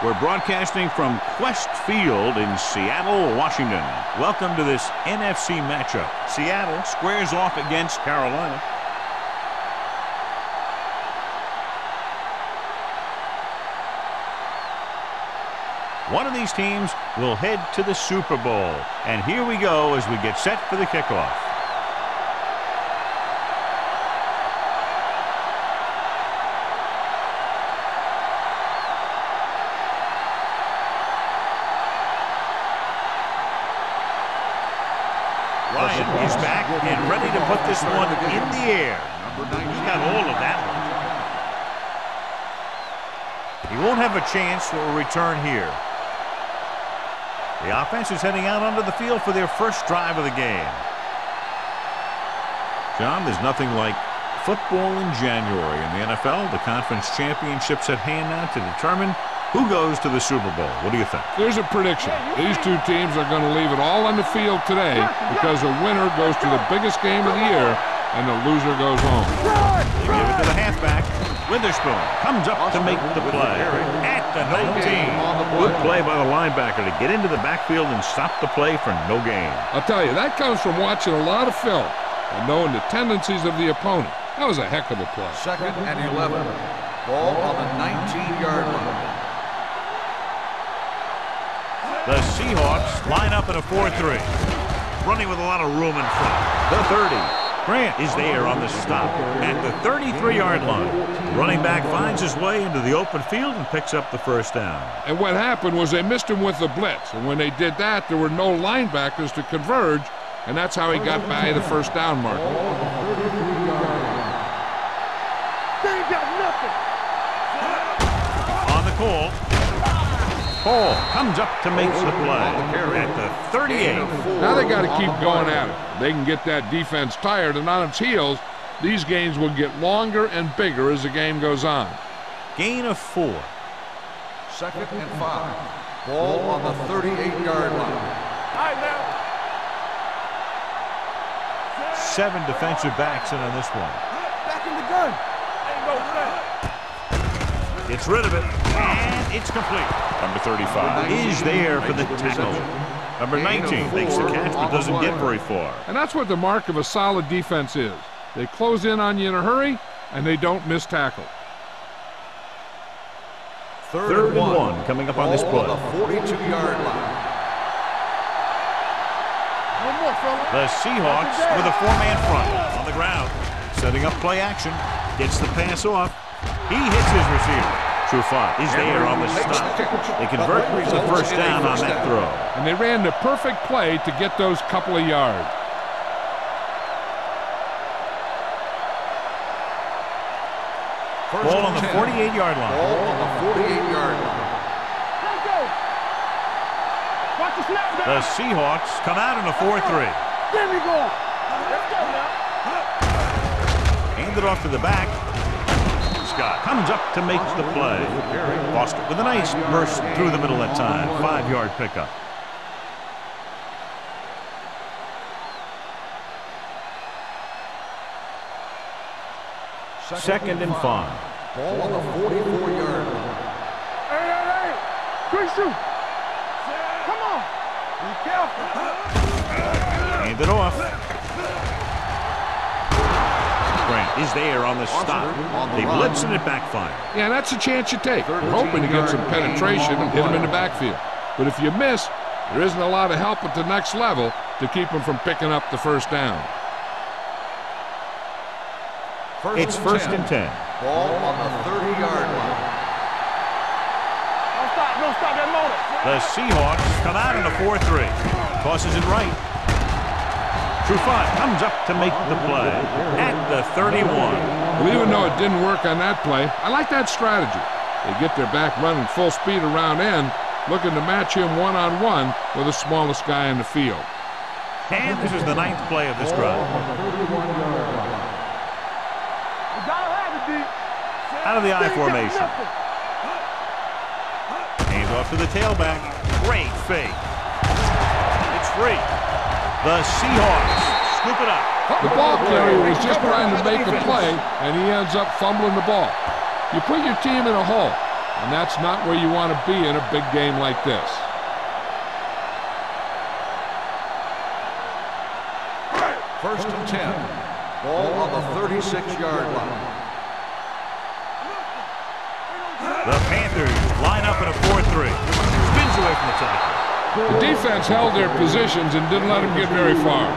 We're broadcasting from Quest Field in Seattle, Washington. Welcome to this NFC matchup. Seattle squares off against Carolina. One of these teams will head to the Super Bowl. And here we go as we get set for the kickoff. Ryan is back and ready to put this one in the air. He's got all of that one. He won't have a chance for a return here. The offense is heading out onto the field for their first drive of the game. John, there's nothing like football in January in the NFL. The conference championships at hand now to determine who goes to the Super Bowl. What do you think? There's a prediction. These two teams are going to leave it all on the field today because the winner goes to the biggest game of the year and the loser goes home. They give it to the halfback. Witherspoon comes up to make the play at the 19. Good play by the linebacker to get into the backfield and stop the play for no gain. I'll tell you, that comes from watching a lot of film and knowing the tendencies of the opponent. That was a heck of a play. 2nd and 11. Ball on the 19-yard line. The Seahawks line up in a 4-3. Running with a lot of room in front. The 30. Grant is there on the stop at the 33-yard line. Running back finds his way into the open field and picks up the first down. And what happened was they missed him with the blitz. And when they did that, there were no linebackers to converge. And that's how he got by the first down marker. They ain't got nothing. On the call. Paul comes up to make the play at the 38. Now they got to keep going at it. They can get that defense tired and on its heels. These games will get longer and bigger as the game goes on. Gain of 4. 2nd and 5. Ball on the 38-yard line. All right, now. 7 defensive backs in on this one. Back in the gun. Ain't no play. Gets rid of it, and it's complete. Number 35 is there for the tackle. Number 19 makes the catch but doesn't get very far. And that's what the mark of a solid defense is. They close in on you in a hurry, and they don't miss tackle. 3rd and 1 coming up on this play. The 42-yard line. The Seahawks with a 4-man front on the ground. Setting up play action. Gets the pass off. He hits his receiver. Trufant is there on the stop. They convert to the first down on that throw. And they ran the perfect play to get those couple of yards. Ball on the 48-yard line. Ball on the 48-yard line. Watch the snap down. The Seahawks come out in a 4-3. There we go. Let's go now. Hand it off to the back. Scott comes up to make the play. Foster with a nice burst through the middle that time. 5-yard pickup. Second and 5. Ball on the 44-yard line. Hey. Quick shoot. Come on. Be careful. Hand it off. Grant is there on the stop. They blitz and it backfire. Yeah, that's a chance you take. You're hoping to get some penetration and hit him in the backfield. But if you miss, there isn't a lot of help at the next level to keep him from picking up the first down. It's 1st and 10. Ball on the 30-yard line. Don't stop that motor. The Seahawks come out in a 4-3. Tosses it right. Trufant comes up to make the play at the 31. Well, even though it didn't work on that play, I like that strategy. They get their back running full speed around end, looking to match him one-on-one with the smallest guy in the field. And this is the 9th play of this drive. Out of the I formation. Hands off to the tailback. Great fake. It's free. The Seahawks scoop it up. The ball carrier was just trying to make a play, and he ends up fumbling the ball. You put your team in a hole. and that's not where you want to be in a big game like this. First and 10. Ball on the 36-yard line. The Panthers line up in a 4-3. Spins away from the tackle. The defense held their positions and didn't let them get very far.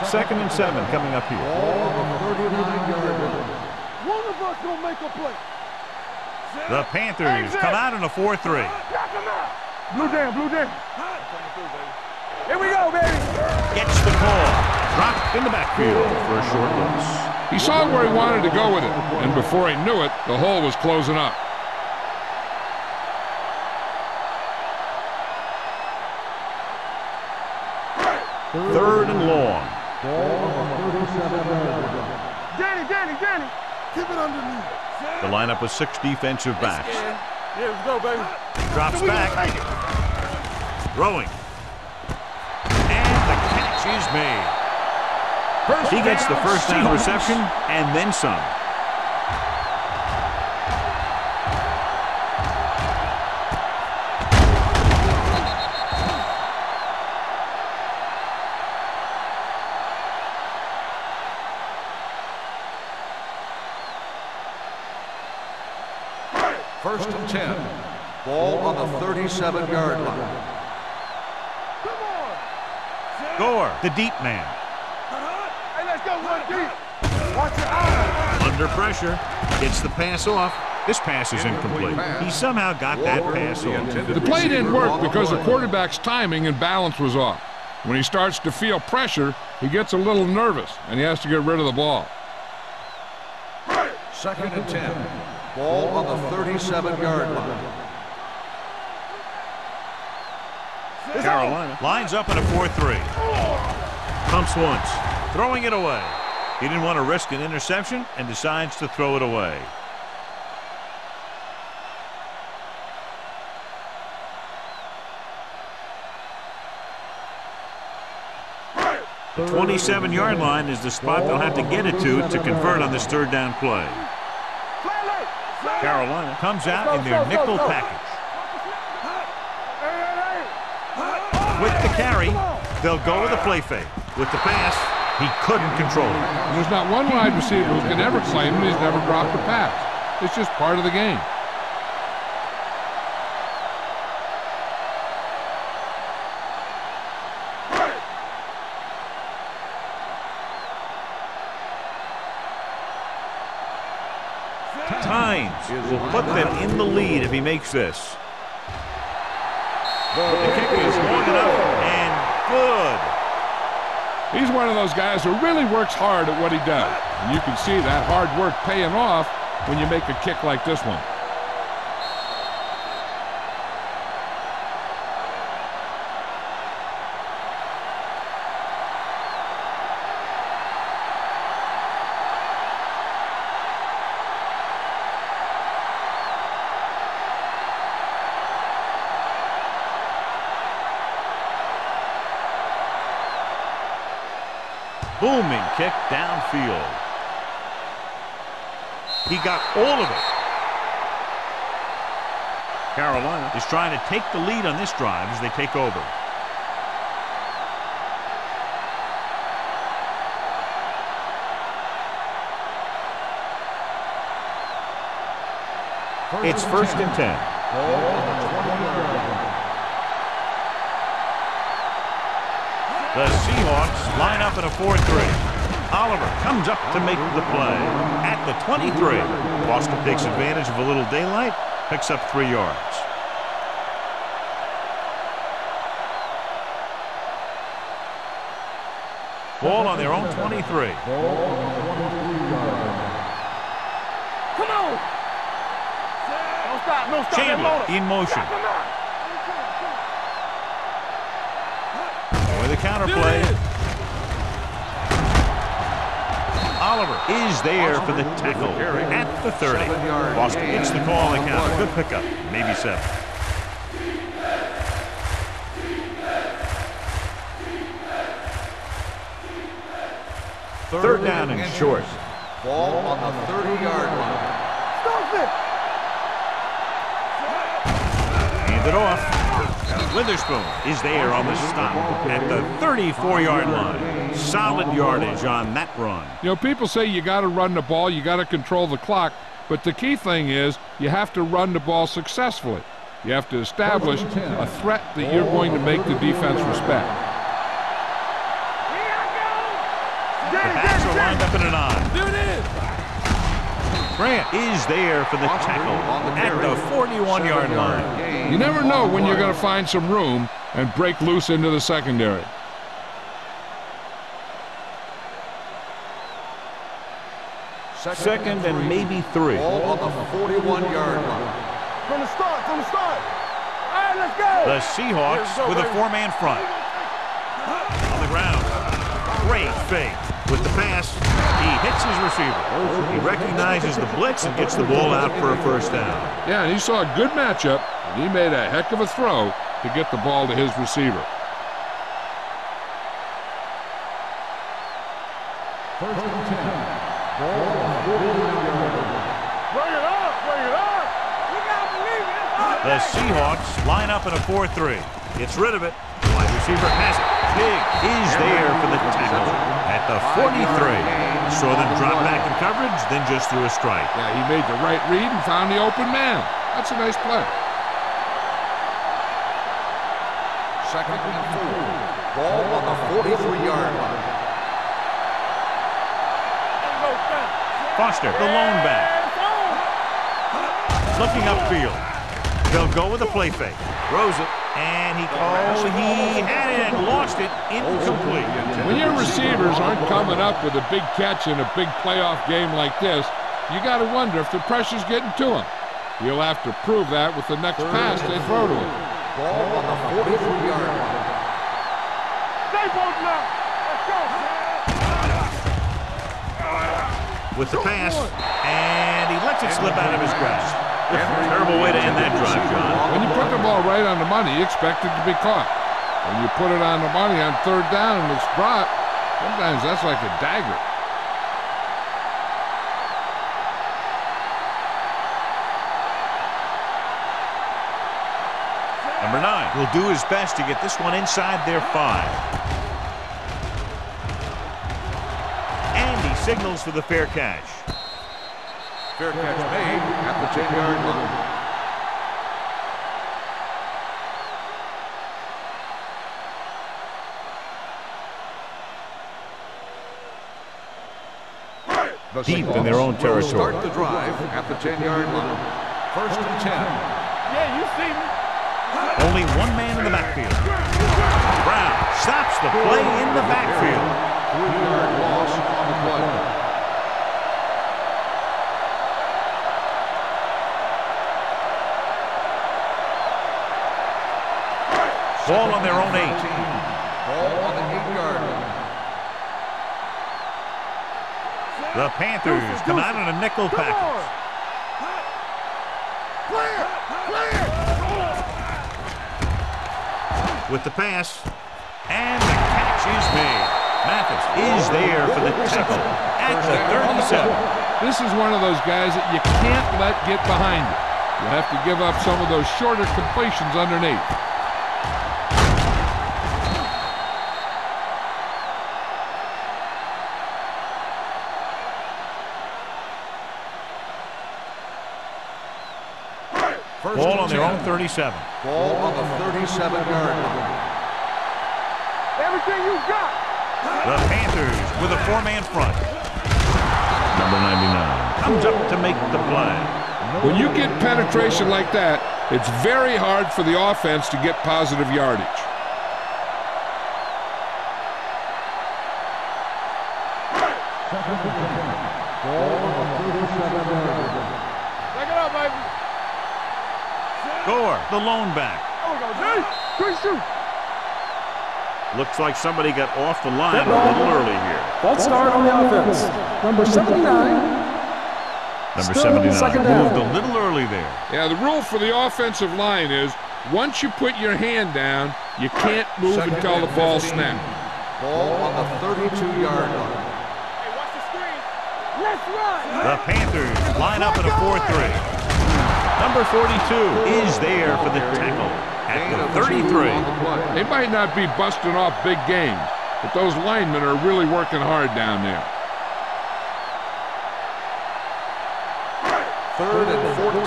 Second and 7 coming up here. Ball on the 39-yard line. One of us gonna make a play. The Panthers come out in a 4-3. Blue down, blue down. Here we go, baby. Gets the call. Dropped in the backfield for a short loss. He saw where he wanted to go with it, and before he knew it, the hole was closing up. Third and long. Danny. Keep it underneath. The lineup of 6 defensive backs. Here we go, baby. Drops back. Throwing. And the catch is made. He gets the first down reception and then some. First and 10. Ball on the 37-yard line. Gore, the deep man. Hey, let's go, one deep. Watch your eyes. Under pressure. Gets the pass off. This pass is incomplete. He somehow got that pass off. The play didn't work because the quarterback's timing and balance was off. When he starts to feel pressure, he gets a little nervous, and he has to get rid of the ball. Second and 10. Ball on the 37-yard line. Carolina lines up in a 4-3. Pumps once. Throwing it away. He didn't want to risk an interception and decides to throw it away. The 27-yard line is the spot they'll have to get it to convert on this third down play. Carolina comes out in their nickel package. With the carry, they'll go with a play fake. With the pass, he couldn't control it. There's not one wide receiver who can ever claim he's never dropped a pass. It's just part of the game. Tynes will put them in the lead if he makes this. The kick is long enough and good. He's one of those guys who really works hard at what he does. And you can see that hard work paying off when you make a kick like this one. Booming kick downfield. He got all of it. Carolina is trying to take the lead on this drive as they take over. It's first and 10. The Seahawks line up in a 4-3. Oliver comes up to make the play at the 23. Boston takes advantage of a little daylight, picks up 3 yards. Ball on their own 23. Come on. Don't stop, no stop. Chandler in motion. With a counter play. Oliver is there for the tackle at the 30. Boston gets the call on the count. Good pickup. Maybe 7. Third down and short. Ball on the 30-yard line. Stop it! Hand it off. Witherspoon is there on the stop at the 34-yard line. Solid yardage on that run. You know, people say you got to run the ball, you got to control the clock, but the key thing is you have to run the ball successfully. You have to establish a threat that you're going to make the defense respect. The backs are lined up in an I. There it is! Grant is there for the tackle at the 41-yard line. You never know when you're going to find some room and break loose into the secondary. Second and maybe 3. Ball on the 41-yard line. From the start, from the start! All right, let's go! The Seahawks with a 4-man front. On the ground. Great fake. With the pass, he hits his receiver. He recognizes the blitz and gets the ball out for a first down. Yeah, and he saw a good matchup, and he made a heck of a throw to get the ball to his receiver. First and 10. Ball on the 40-yard line. Bring it up! Bring it up! We gotta believe it! The Seahawks line up in a 4-3. Gets rid of it. Wide receiver has it. Big is there for the tackle at the 43. Saw them drop back in coverage, then just threw a strike. Yeah, he made the right read and found the open man. That's a nice play. Second and 4. Ball on the 43-yard line. Foster, the lone back. Looking upfield. They'll go with a play fake. Throws it, and he had it and lost it. Incomplete. When your receivers aren't coming up with a big catch in a big playoff game like this, you got to wonder if the pressure's getting to him. He'll have to prove that with the next pass they throw to him. Ball on the 43-yard line. Stay both now! Let's go! With the pass, and he lets it slip out of his grasp. Terrible way to end that drive, John. When you put the ball right on the money, you expect it to be caught. When you put it on the money on third down and it's brought, sometimes that's like a dagger. Number 9 will do his best to get this one inside their 5. And he signals for the fair catch. Fair catch made at the 10-yard line. Deep in their own territory. Start the drive at the 10-yard line. First and 10. Yeah, you see me. Only one man in the backfield. Brown stops the play in the backfield. 3-yard loss on the play. Ball on their own 8. Ball on the 8-yard line. The Panthers come out in a nickel package. Clear! Clear! With the pass, and the catch is made. Mathis is there for the tackle at the 37. This is one of those guys that you can't let get behind you. You have to give up some of those shorter completions underneath. Ball on their own 37. Ball on the 37-yard line. Everything you got! The Panthers with a 4-man front. Number 99 comes up to make the play. When you get penetration like that, it's very hard for the offense to get positive yardage. Back it up, baby! Gore, the lone back. There we go, G! Quick shoot! Looks like somebody got off the line a little early here. False start on the offense. Number 79. Number Still 79 second down. moved a little early there. Yeah, the rule for the offensive line is once you put your hand down, you can't move until the ball snaps. Ball on the 32-yard line. Hey, The Panthers line up in a 4-3. Number 42 is there for the tackle at the 33. They might not be busting off big games, but those linemen are really working hard down there. 3rd and 14.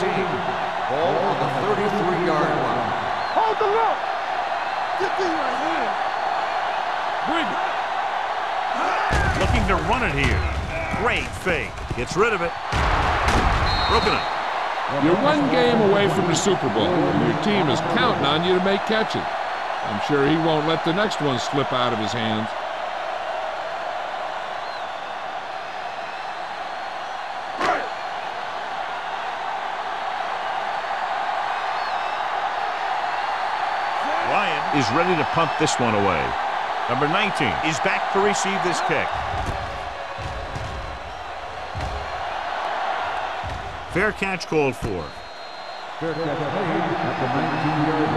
Ball on the 33-yard line. Hold the look. Get these right here. Bring it. Looking to run it here. Great fake. Gets rid of it. Broken up. You're one game away from the Super Bowl, and your team is counting on you to make catches. I'm sure he won't let the next one slip out of his hands. Ryan is ready to punt this one away. Number 19 is back to receive this kick. Fair catch called for. Fair catch made at the 19-yard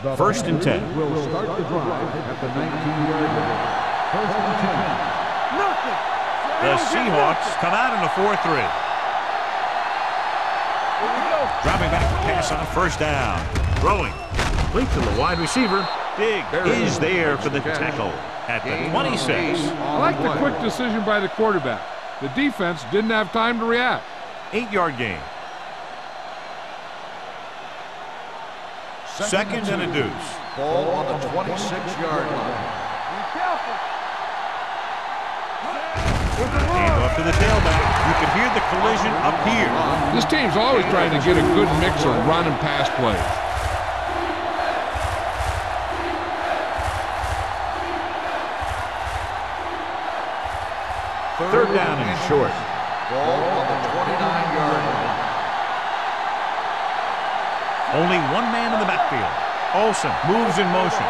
line. First and 10. Will start the drive at the 19-yard line. First and 10. Nothing. The Seahawks come out in a 4-3. Dropping back to pass on first down. Throwing. Complete to the wide receiver. Big is there for the tackle at the 26. I like the quick decision by the quarterback. The defense didn't have time to react. 8-yard gain. Second and a deuce. Ball on the 26-yard line. Be careful. Hand off to the tailback. You can hear the collision up here. This team's always trying to get a good mix of run and pass plays. Third down and short. Ball on the 29-yard line. Only one man in the backfield. Olsen moves in motion.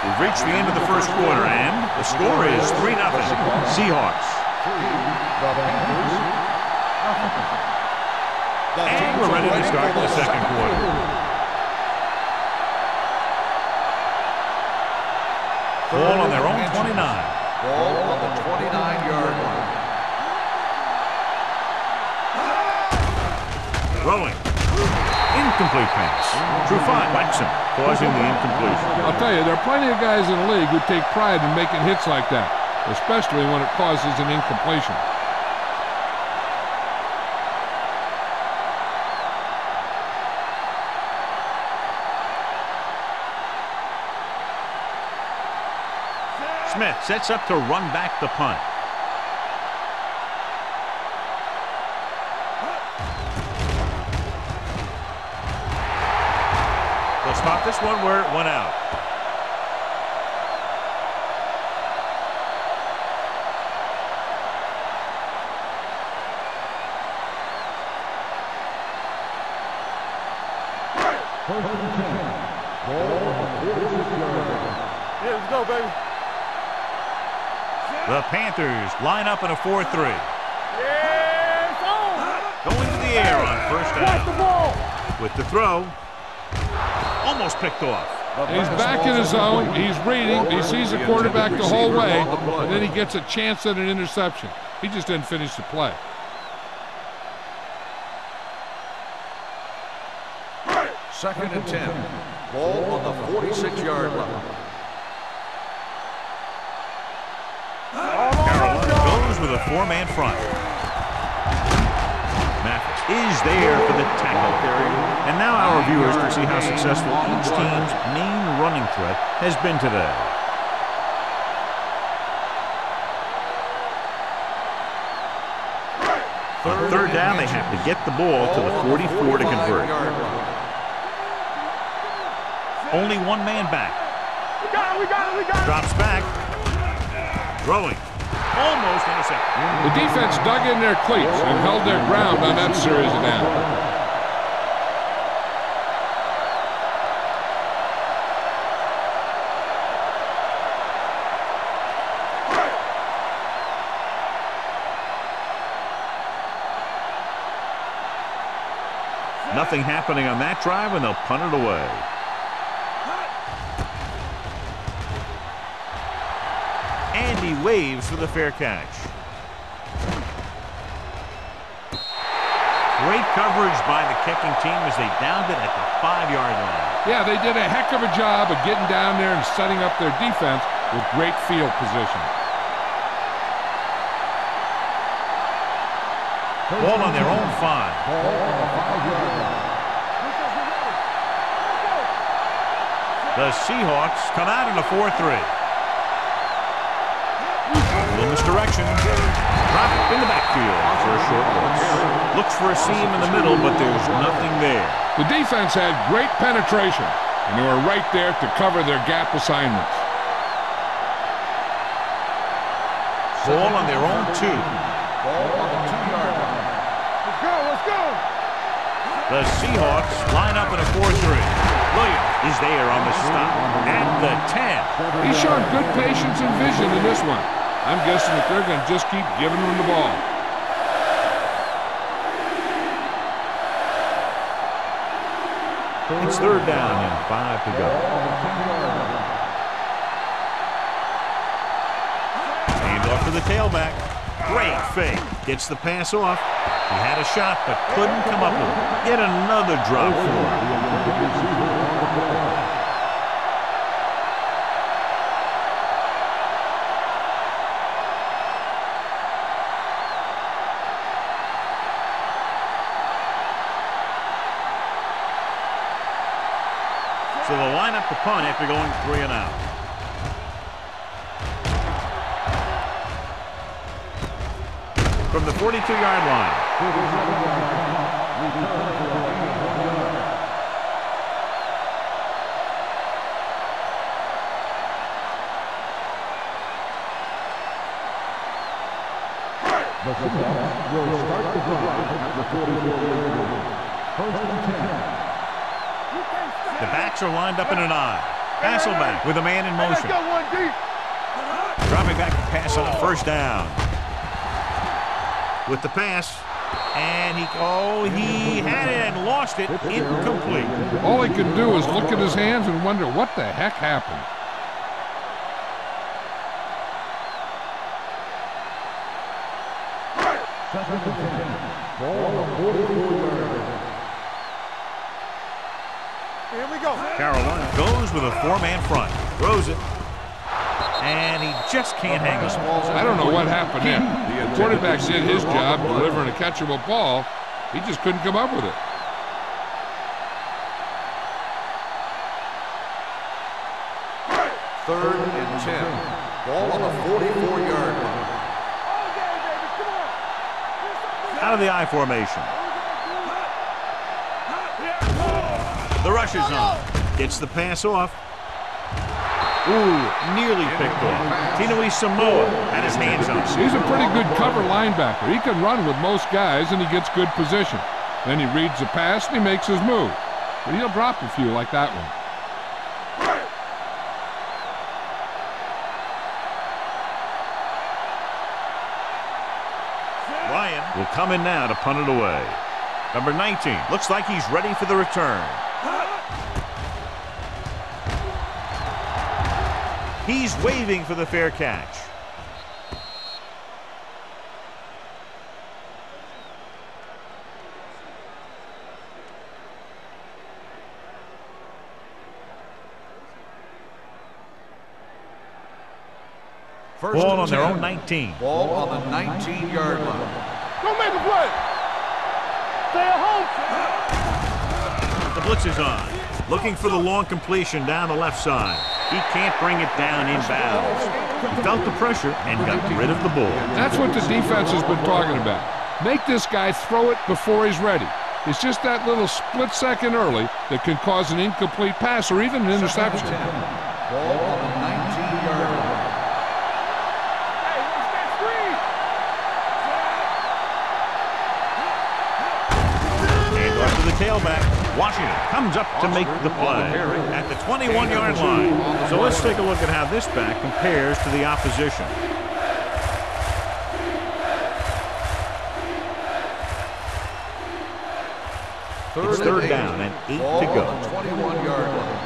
We've reached the end of the first quarter, and the score is 3-0. Seahawks. And we're ready to start the second quarter. Ball on their own 29. Ball on the 29-yard line. Throwing. Incomplete pass. Trufant whacks him, causing the incompletion. I'll tell you, there are plenty of guys in the league who take pride in making hits like that, especially when it causes an incompletion. Smith sets up to run back the punt. They'll stop this one where it went out. First and 10. Ball on the 46-yard line. Yeah, let's go, baby. The Panthers line up in a 4-3. Yeah, it's on. Going to the air on first Watch the down. ball. With the throw. Almost picked off. He's back in his zone. He's reading. He sees the quarterback the whole way, and then he gets a chance at an interception. He just didn't finish the play. Second and 10. Ball on the 46-yard line. Carolina goes with a four-man front. Mathis is there for the tackle. And now our viewers can see how successful each team's main running threat has been today. On third down, they have to get the ball to the 44 to convert. Only one man back. We got it. Drops back. Throwing. Almost intercepted. The defense dug in their cleats and held their ground on that series of downs. Nothing happening on that drive, and they'll punt it away. And he waves for the fair catch. Great coverage by the kicking team as they downed it at the 5-yard line. Yeah, they did a heck of a job of getting down there and setting up their defense with great field position. Ball on their own 5. The Seahawks come out in a 4-3. Little misdirection. Drop in the backfield for a short loss. Looks for a seam in the middle, but there's nothing there. The defense had great penetration, and they were right there to cover their gap assignments. Ball on their own 2. Ball on the 2-yard line. Let's go, let's go. The Seahawks line up in a 4-3. Williams is there on the stop at the 10. He showed good patience and vision in this one. I'm guessing that they're going to just keep giving him the ball. It's 3rd down and 5 to go. Hand off to the tailback. Great fake. Gets the pass off. He had a shot but couldn't come up with it. Yet another drop for him. So they'll line up the punt after going 3 and out. From the 42-yard line. The Seahawks will start the drive at the 44-yard line. 1st and 10. The backs are lined up in an I. Hasselback with a man in motion. Let's go, 1 deep. Dropping back to pass on a 1st down. With the pass, and he had it and lost it. Incomplete. All he could do is look at his hands and wonder what the heck happened. Ball on 44-yard line. Here we go. Carolina goes with a 4-man front. Throws it. And he just can't hang on. I don't know what happened there. The quarterback did his job delivering a catchable ball. He just couldn't come up with it. Third and 10. Ball on the 44-yard line. Out of the I formation. The rush is on. Gets the pass off. Ooh, nearly picked off. Tinui Samoa had his hands on it. He's a pretty good cover linebacker. He can run with most guys, and he gets good position. Then he reads the pass, and he makes his move. But he'll drop a few like that one. Ryan will come in now to punt it away. Number 19 looks like he's ready for the return. He's waving for the fair catch. Ball on their own 19. Ball on the 19-yard line. Don't make a play. Stay at home. The blitz is on. Looking for the long completion down the left side. He can't bring it down inbounds. He felt the pressure and got rid of the ball. That's what the defense has been talking about. Make this guy throw it before he's ready. It's just that little split second early that can cause an incomplete pass or even an interception. Ball on the 19-yard line. Hey, what's that screen? Hand off to the tailback. Washington comes up to make the play at the 21-yard line. So let's take a look at how this back compares to the opposition. It's third down and 8 to go. 21-yard line.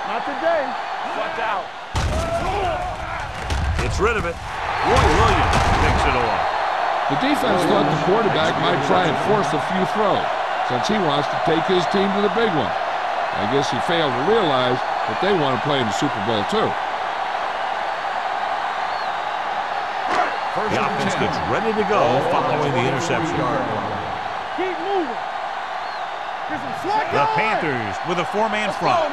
Not today. Watch out. It's rid of it. Roy Williams picks it off. The defense thought the quarterback might try and force a few throws since he wants to take his team to the big one. I guess he failed to realize that they want to play in the Super Bowl too. The offense gets ready to go following the interception. Keep moving. Get some slack The going. Panthers with a four-man front.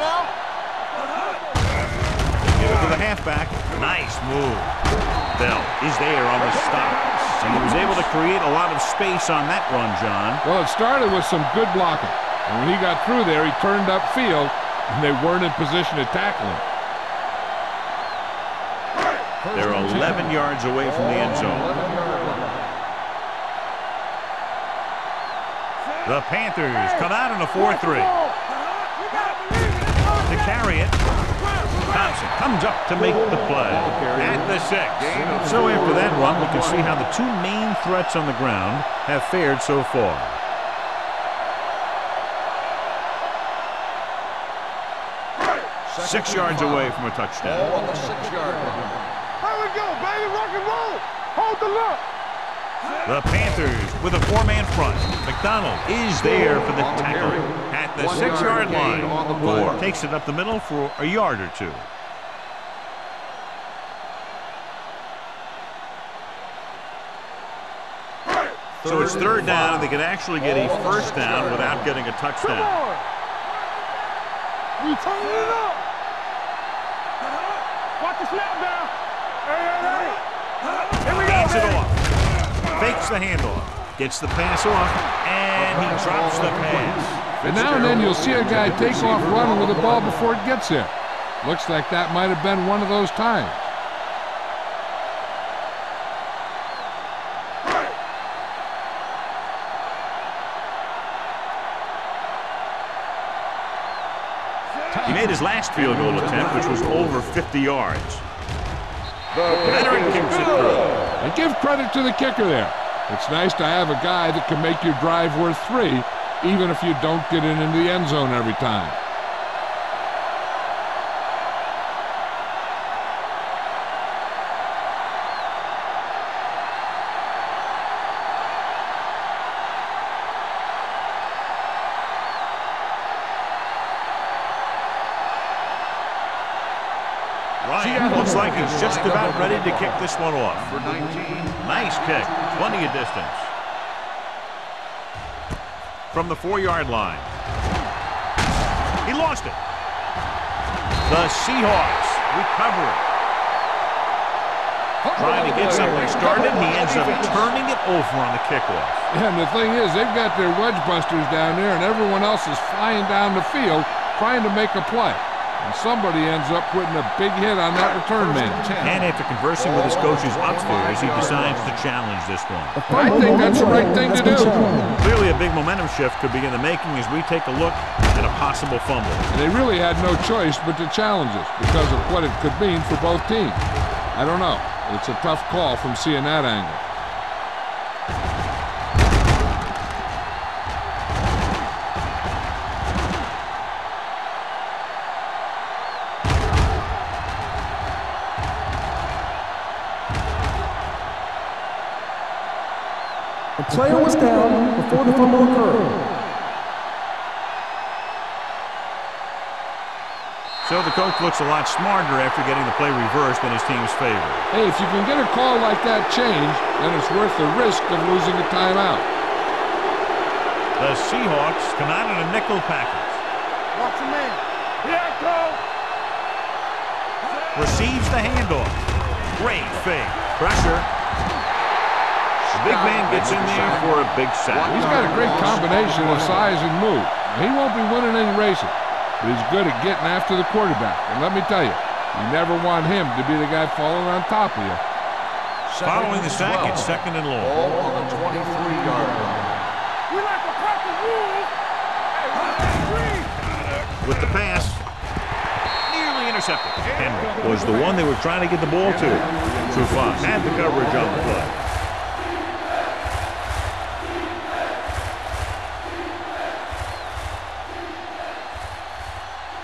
Give it to the halfback. Nice move. Bell is there on the stop. And he was able to create a lot of space on that run, John. Well, it started with some good blocking. And when he got through there, he turned upfield, and they weren't in position to tackle him. They're 11 yards away from the end zone. The Panthers come out in a 4-3. To carry it, Thompson comes up to make the play at the 6. So after that run, we can see how the two main threats on the ground have fared so far. Six yards away from a touchdown. Ball on the 6-yard line. Here we go, baby. Rock and roll. Hold the look. The Panthers with a four-man front. McDonald is there for the tackle at the 6-yard line. Moore takes it up the middle for a yard or two. So it's third down, and they can actually get a first down without getting a touchdown. We turn it up. Watch the snap down. Hey. Here we go, Hands it baby. off. Fakes the handoff. Gets the pass off, and he drops the pass. And now and then you'll see a guy take off running with the ball before it gets there. Looks like that might have been one of those times. He made his last field goal attempt, which was over 50 yards. Veteran kicks it through. And give credit to the kicker there. It's nice to have a guy that can make your drive worth 3, even if you don't get it into the end zone every time. Ryan looks like he's just about ready to kick this one off. For 19. Nice kick. Plenty of distance. From the 4-yard line. He lost it. The Seahawks recover it. Trying to get something started. He ends up turning it over on the kickoff. And the thing is, they've got their wedge busters down there, and everyone else is flying down the field trying to make a play. And somebody ends up putting a big hit on that return man. And after conversing with his coaches upstairs, he decides to challenge this one. I think that's the right thing to do. Clearly a big momentum shift could be in the making as we take a look at a possible fumble. And they really had no choice but to challenge us because of what it could mean for both teams. I don't know. It's a tough call from seeing that angle. The player was down before the fumble occurred. So the coach looks a lot smarter after getting the play reversed in his team's favor. Hey, if you can get a call like that changed, then it's worth the risk of losing a timeout. The Seahawks come out in a nickel package. Watch the man. Here I go. Receives the handoff. Great fake. Pressure. The big man gets in there for a big sack. He's got a great combination of size and move. He won't be winning any races, but he's good at getting after the quarterback. And let me tell you, you never want him to be the guy falling on top of you. Following the sack, it's second and long. Ball on the 23-yard line. We like to crack the rules. Hey, With the pass, nearly intercepted. Henry was the one they were trying to get the ball to. Trufant had the coverage on the play.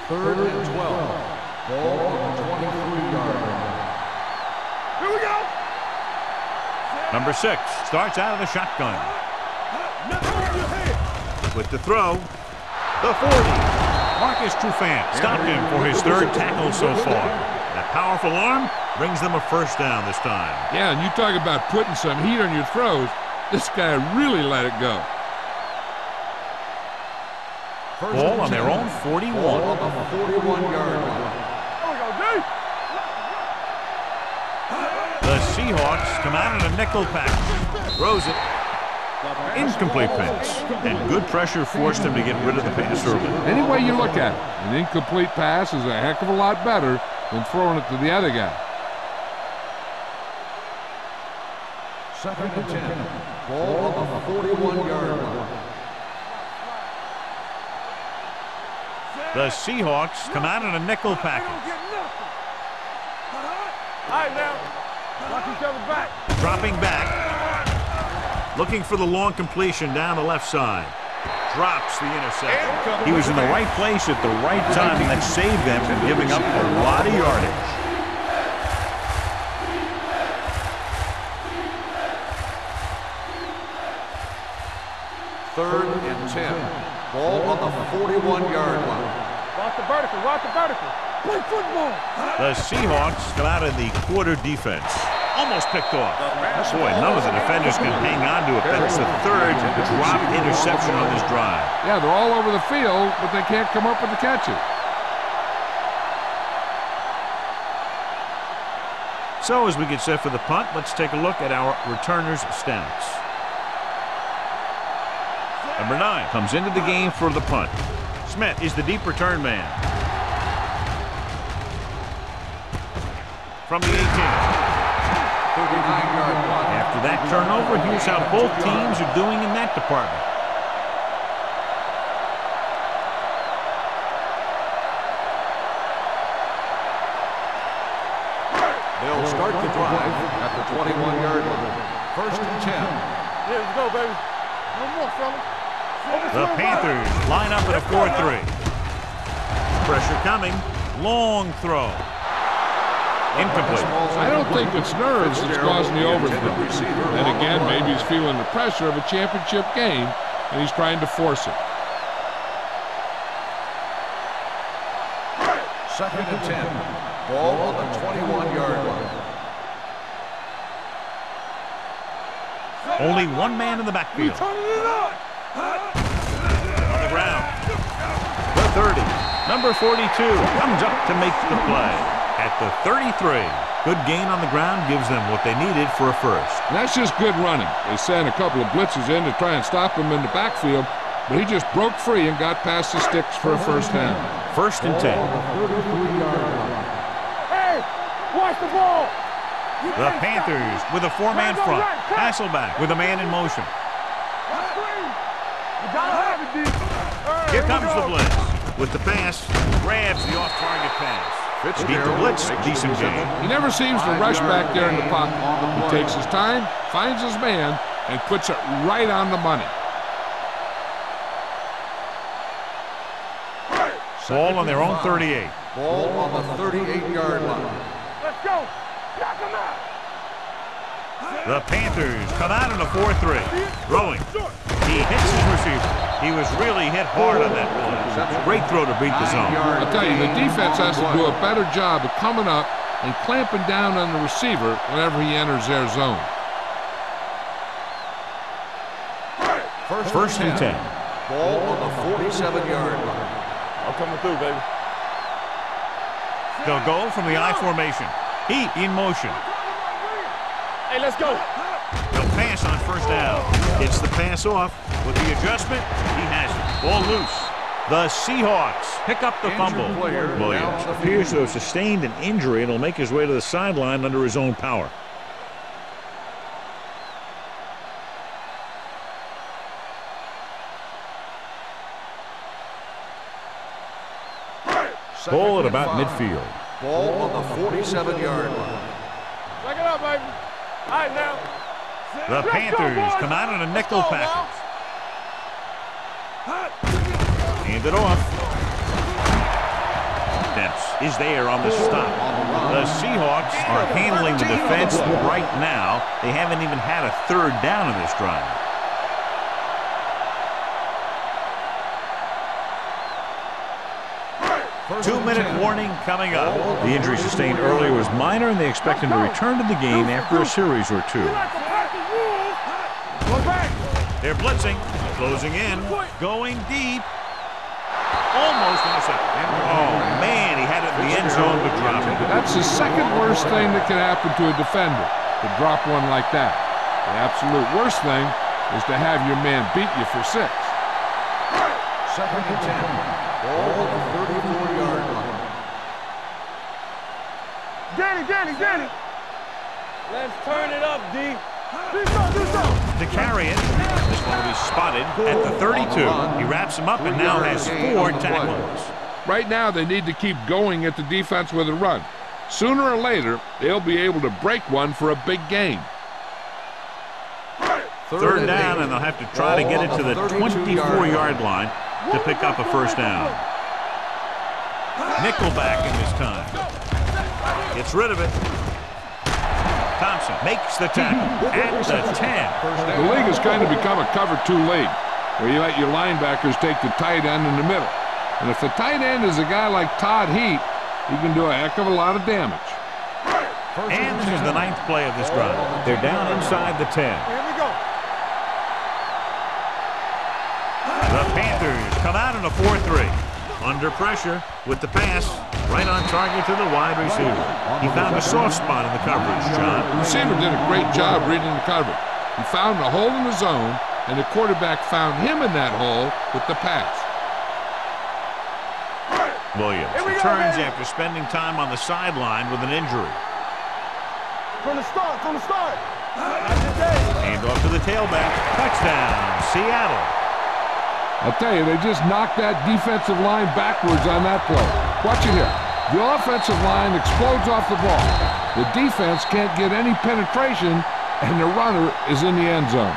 3rd and 12. Ball on the 23-yard line. Here we go. Number 6 starts out of the shotgun. With the throw, the 40. Marcus Trufant stopped him for his 3rd tackle so far. That powerful arm brings them a first down this time. Yeah, and you talk about putting some heat on your throws. This guy really let it go. Ball on their own 41. Ball on the 41-yard line. There we go, D. The Seahawks come out in a nickel package. Throws it. Incomplete pass. And good pressure forced him to get rid of the pass early. Any way you look at it, an incomplete pass is a heck of a lot better than throwing it to the other guy. 2nd and 10. Ball on the 41-yard line. The Seahawks come out in a nickel package. All right, now. Watch each other back. Dropping back. Looking for the long completion down the left side. Drops the interception. He was in the right place at the right time, and that saved them from giving up a lot of yardage. Third and 10. Ball on the 41-yard line. Watch the vertical. Watch the vertical. Play football. The Seahawks come out in the quarter defense. Almost picked off. Boy, none of the defenders can hang on to it. That's the 3rd drop interception on this drive. Yeah, they're all over the field, but they can't come up with the catches. So as we get set for the punt, let's take a look at our returners' stats. Number 9 comes into the game for the punt. Smith is the deep return man. From the 18. 39-yard line. After that turnover, here's how both teams are doing in that department. They'll start the drive at the 21-yard line. 1st and 10. Yeah, let's go, baby. One more, fella. The Panthers line up in a 4-3. Pressure coming. Long throw. Incomplete. I don't think it's nerves that's causing the overthrow. Then again, maybe he's feeling the pressure of a championship game, and he's trying to force it. 2nd and 10. Ball on the 21-yard line. Only one man in the backfield. On the ground. The 30. Number 42 comes up to make the play. At the 33. Good gain on the ground gives them what they needed for a first. And that's just good running. They sent a couple of blitzes in to try and stop him in the backfield, but he just broke free and got past the sticks for a first down. 1st and 10. Hey, watch the ball. The Panthers with a 4-man front. Hasselback with a man in motion. You gotta have it, D. Here comes the blitz. With the pass, grabs the off-target pass. Beat the blitz, decent game. He never seems to rush back there in the pocket. He takes his time, finds his man, and puts it right on the money. Ball on their own 38. Ball on the 38-yard line. Let's go. Knock him out. The Panthers come out in a 4-3. Throwing. He hits his receiver. He was really hit hard on that play. Great throw to beat the zone. I'll tell you, the defense has to do a better job of coming up and clamping down on the receiver whenever he enters their zone. 1st and 10. 10. Ball on the 47-yard line. I'm coming through, baby. They'll go from the I formation. Heat in motion. Hey, let's go. They'll pass on first down. Gets the pass off. With the adjustment, he has it. Ball loose. The Seahawks pick up the fumble. Williams appears to have sustained an injury and will make his way to the sideline under his own power. Ball at about midfield. Ball on the 47-yard line. Check it out, baby. All right, now. The Panthers come out in a nickel package. Hand it off. defense is there on the stop. The Seahawks are handling the defense right now. They haven't even had a third down in this drive. Two-minute warning coming up. The injury sustained earlier was minor, and they expect him to return to the game after a series or two. They're blitzing, closing in, going deep. Almost intercepted. Oh, man, he had it in the end zone but dropped it. That's the second worst thing that can happen to a defender, to drop one like that. The absolute worst thing is to have your man beat you for 6. Second and 10. Ball at the 34-yard line. Get it. Let's turn it up, D. Do something. To carry it, this one will be spotted at the 32. He wraps him up and now has 4 tackles. Right now, they need to keep going at the defense with a run. Sooner or later, they'll be able to break one for a big game. Third down, and they'll have to try to get it to the 24-yard line to pick up a first down. Nickelback in this time. Gets rid of it. Thompson makes the tackle at the 10. The league has kind of become a cover 2 league, where you let your linebackers take the tight end in the middle. And if the tight end is a guy like Todd Heap, he can do a heck of a lot of damage. And this is the 9th play of this drive. They're down inside the 10. Here we go. The Panthers come out in a 4-3. Under pressure with the pass. Right on target to the wide receiver. He found a soft spot in the coverage, John. The receiver did a great job reading the coverage. He found a hole in the zone, and the quarterback found him in that hole with the pass. Williams returns after spending time on the sideline with an injury. From the start. Hand off to the tailback. Touchdown, Seattle. I'll tell you, they just knocked that defensive line backwards on that play. Watch it here. The offensive line explodes off the ball. The defense can't get any penetration, and the runner is in the end zone.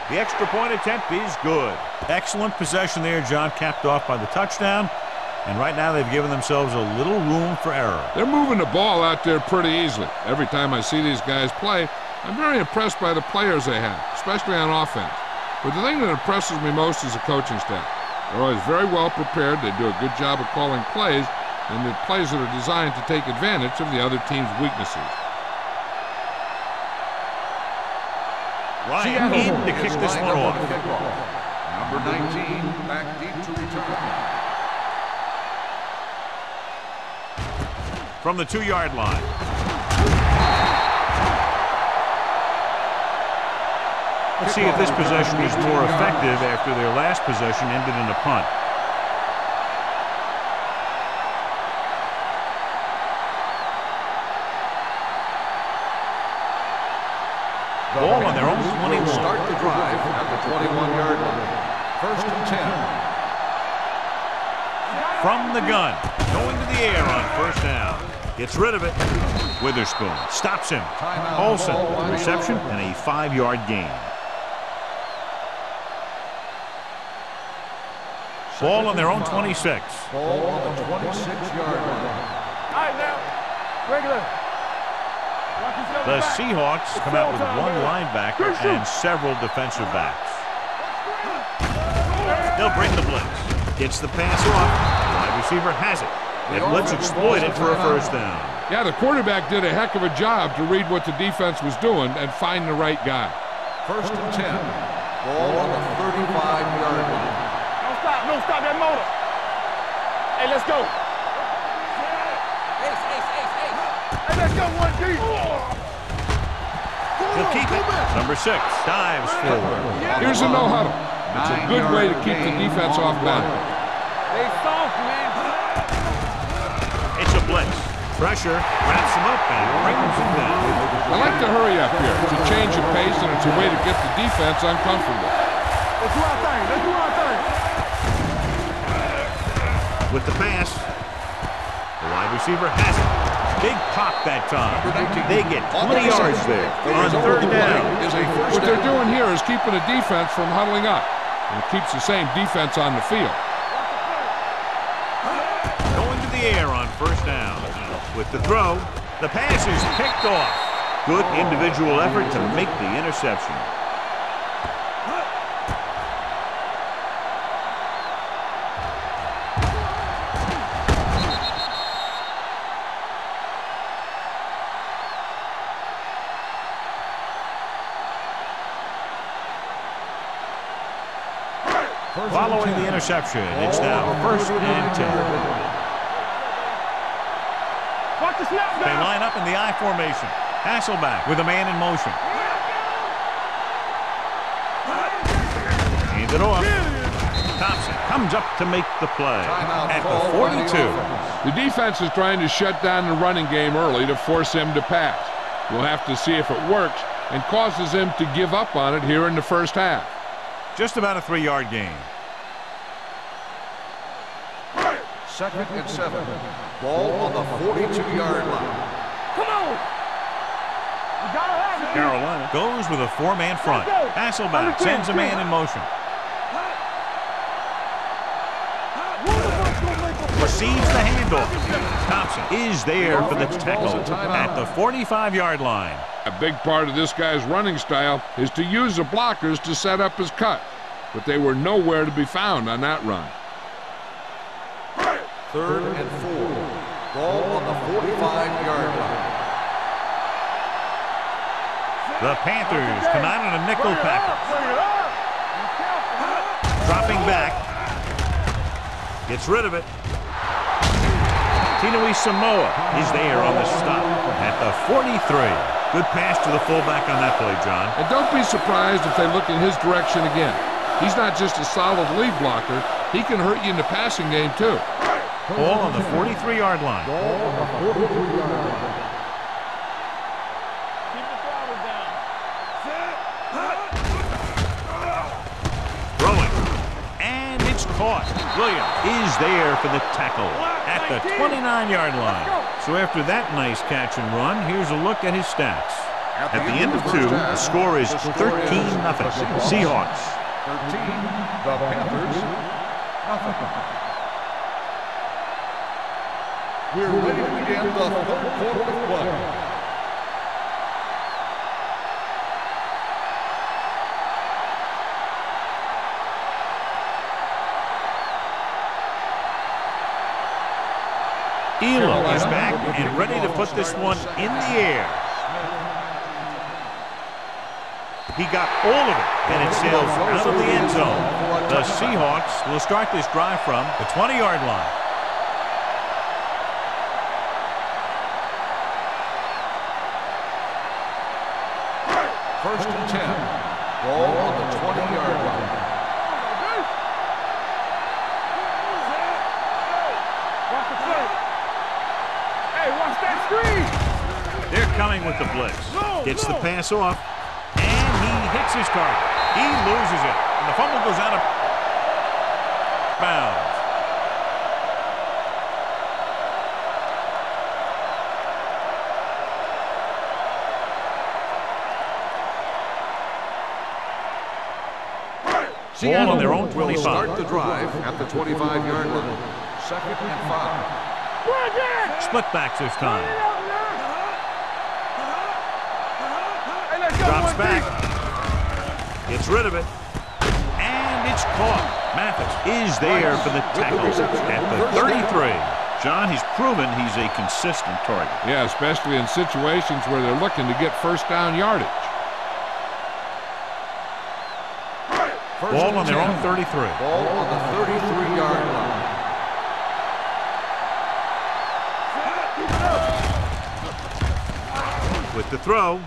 The extra point attempt is good. Excellent possession there, John, capped off by the touchdown. And right now they've given themselves a little room for error. They're moving the ball out there pretty easily. Every time I see these guys play, I'm very impressed by the players they have, especially on offense. But the thing that impresses me most is the coaching staff. They're always very well prepared. They do a good job of calling plays, and the plays that are designed to take advantage of the other team's weaknesses. Ryan in to kick this one off. Number 19 back deep to return. From the 2-yard line. Let's see if this possession is more effective after their last possession ended in a punt. Ball on their own 21. Start the drive at the 21-yard line. First and 10. From the gun, going to the air on first down. Gets rid of it. Witherspoon stops him. Olsen, reception and a 5-yard gain. Ball on their own 26. Ball on the 26-yard line. All right, now. Regular. The Seahawks come out with one linebacker and several defensive backs. They'll bring the blitz. Gets the pass off. The wide receiver has it. And blitz exploited for a first down. Yeah, the quarterback did a heck of a job to read what the defense was doing and find the right guy. First and 10. Ball on the 35-yard line. Don't stop that motor. Hey, let's go. Hey, let's go, 1D. He'll keep it. Number 6 dives forward. Here's a no-huddle. It's a good way to keep the defense off balance. They soft, man. It's a blitz. Pressure wraps him up and brings him down. I like to hurry up here. It's a change of pace, and it's a way to get the defense uncomfortable. Let's do our thing. Let's do our thing. With the pass, the wide receiver has it. Big pop that time. They get 20 yards there on third down. What they're doing here is keeping the defense from huddling up. And it keeps the same defense on the field. Going to the air on first down. With the throw, the pass is picked off. Good individual effort to make the interception. Following the interception, it's now first and 10. They line up in the I formation. Hasselback with a man in motion. Hand it off. Thompson comes up to make the play at the 42. The defense is trying to shut down the running game early to force him to pass. We'll have to see if it works and causes him to give up on it here in the first half. Just about a 3-yard gain. Second and 7. Ball on the 42-yard line. Come on. You gotta have it. Carolina goes with a 4-man front. Hasselback sends a man in motion. Receives the handoff. Thompson is there for the tackle at the 45-yard line. A big part of this guy's running style is to use the blockers to set up his cut, but they were nowhere to be found on that run. Third and 4. Ball on the 45-yard line. The Panthers come out in a nickel package. Dropping back. Gets rid of it. Tinui Samoa is there on the stop at the 43. Good pass to the fullback on that play, John. And don't be surprised if they look in his direction again. He's not just a solid lead blocker. He can hurt you in the passing game, too. Ball on the 43-yard line. Throwing. And it's caught. Williams is there for the tackle at the 29-yard line. So after that nice catch and run, here's a look at his stats. At the end of 2, the score is 13-0. Seahawks. 13. The Panthers. Nothing. We're ready to begin the third quarter of play. Elam is back and ready to put this one in the air. He got all of it, and it sails out of the end zone. The Seahawks will start this drive from the 20-yard line. First and 10. Ball on the 20-yard line. Hey, watch that screen. They're coming with the blitz. Gets the pass off, and he hits his target. He loses it, and the fumble goes out of bounds. Ball on their own 25. Start the drive at the 25-yard line. Second and 5. Split backs this time. Drops back. Gets rid of it. And it's caught. Mathis is there for the tackle at the 33. John, he's proven he's a consistent target. Yeah, especially in situations where they're looking to get first down yardage. Ball on their own 33. Ball on the 33-yard line. With the throw,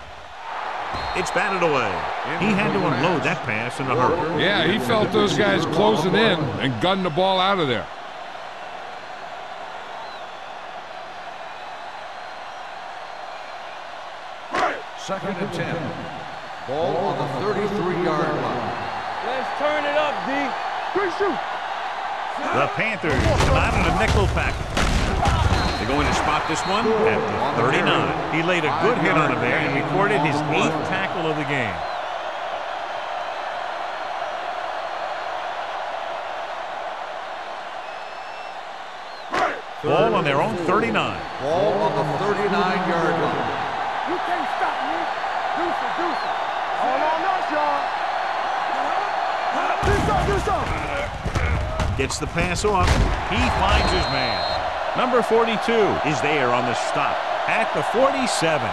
it's batted away. He had to unload that pass in a hurry. Yeah, he felt those guys closing in and gunned the ball out of there. 2nd and 10. Ball on the 33-yard line. Let's turn it up, D. Good shoot. The Panthers come out in a nickel package. They're going to spot this one at the 39. He laid a good hit on him there and recorded his 8th tackle of the game. Ball on their own 39. Ball on the 39-yard line. You can't stop me. Deuce it, deuce it. All on us, y'all. Do something. Gets the pass off. He finds his man. Number 42 is there on the stop at the 47.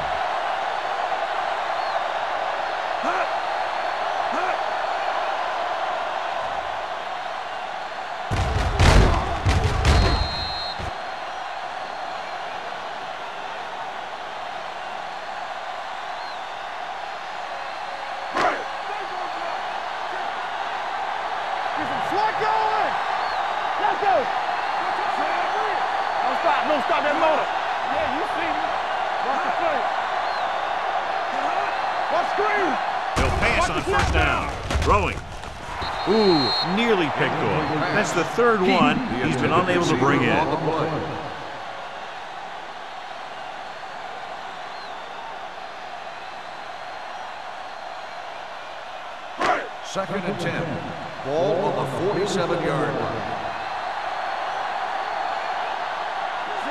Don't stop that motor. Yeah, you see me. Watch the play. Watch screen. He'll pass on first down. Throwing. Ooh, nearly picked off. That's the third one he's been unable to bring in. 2nd and 10. Ball on the 47-yard line.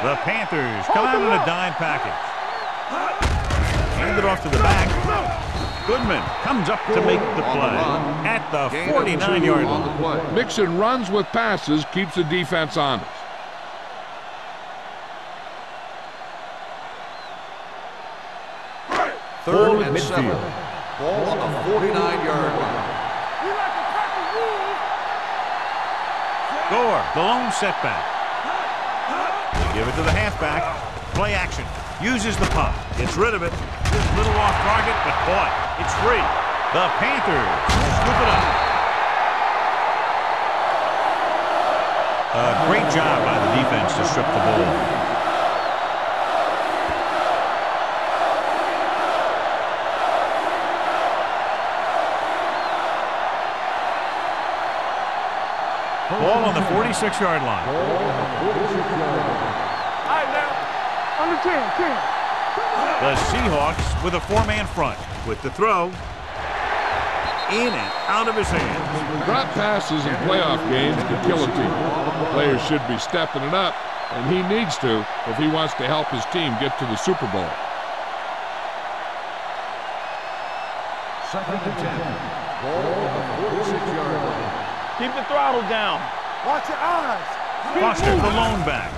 The Panthers come out in a dime package. Hand it off to the back. Goodman comes up to make the play at the 49-yard line. Mixing runs with passes keeps the defense honest. Third and 7. Ball on the 49-yard line. You like to crack the rules. Gore, the lone setback. Give it to the halfback. Play action. Uses the pump. Gets rid of it. Just a little off target, but caught. It's free. The Panthers scoop it up. A great job by the defense to strip the ball. Ball on the 46-yard line. All right, now. Under 10. The Seahawks with a 4-man front. With the throw. In and out of his hands. Drop passes in playoff games could kill a team. Players should be stepping it up, and he needs to if he wants to help his team get to the Super Bowl. 2nd and 10. Ball on the 46-yard line. Keep the throttle down. Watch your eyes. Foster, the lone back.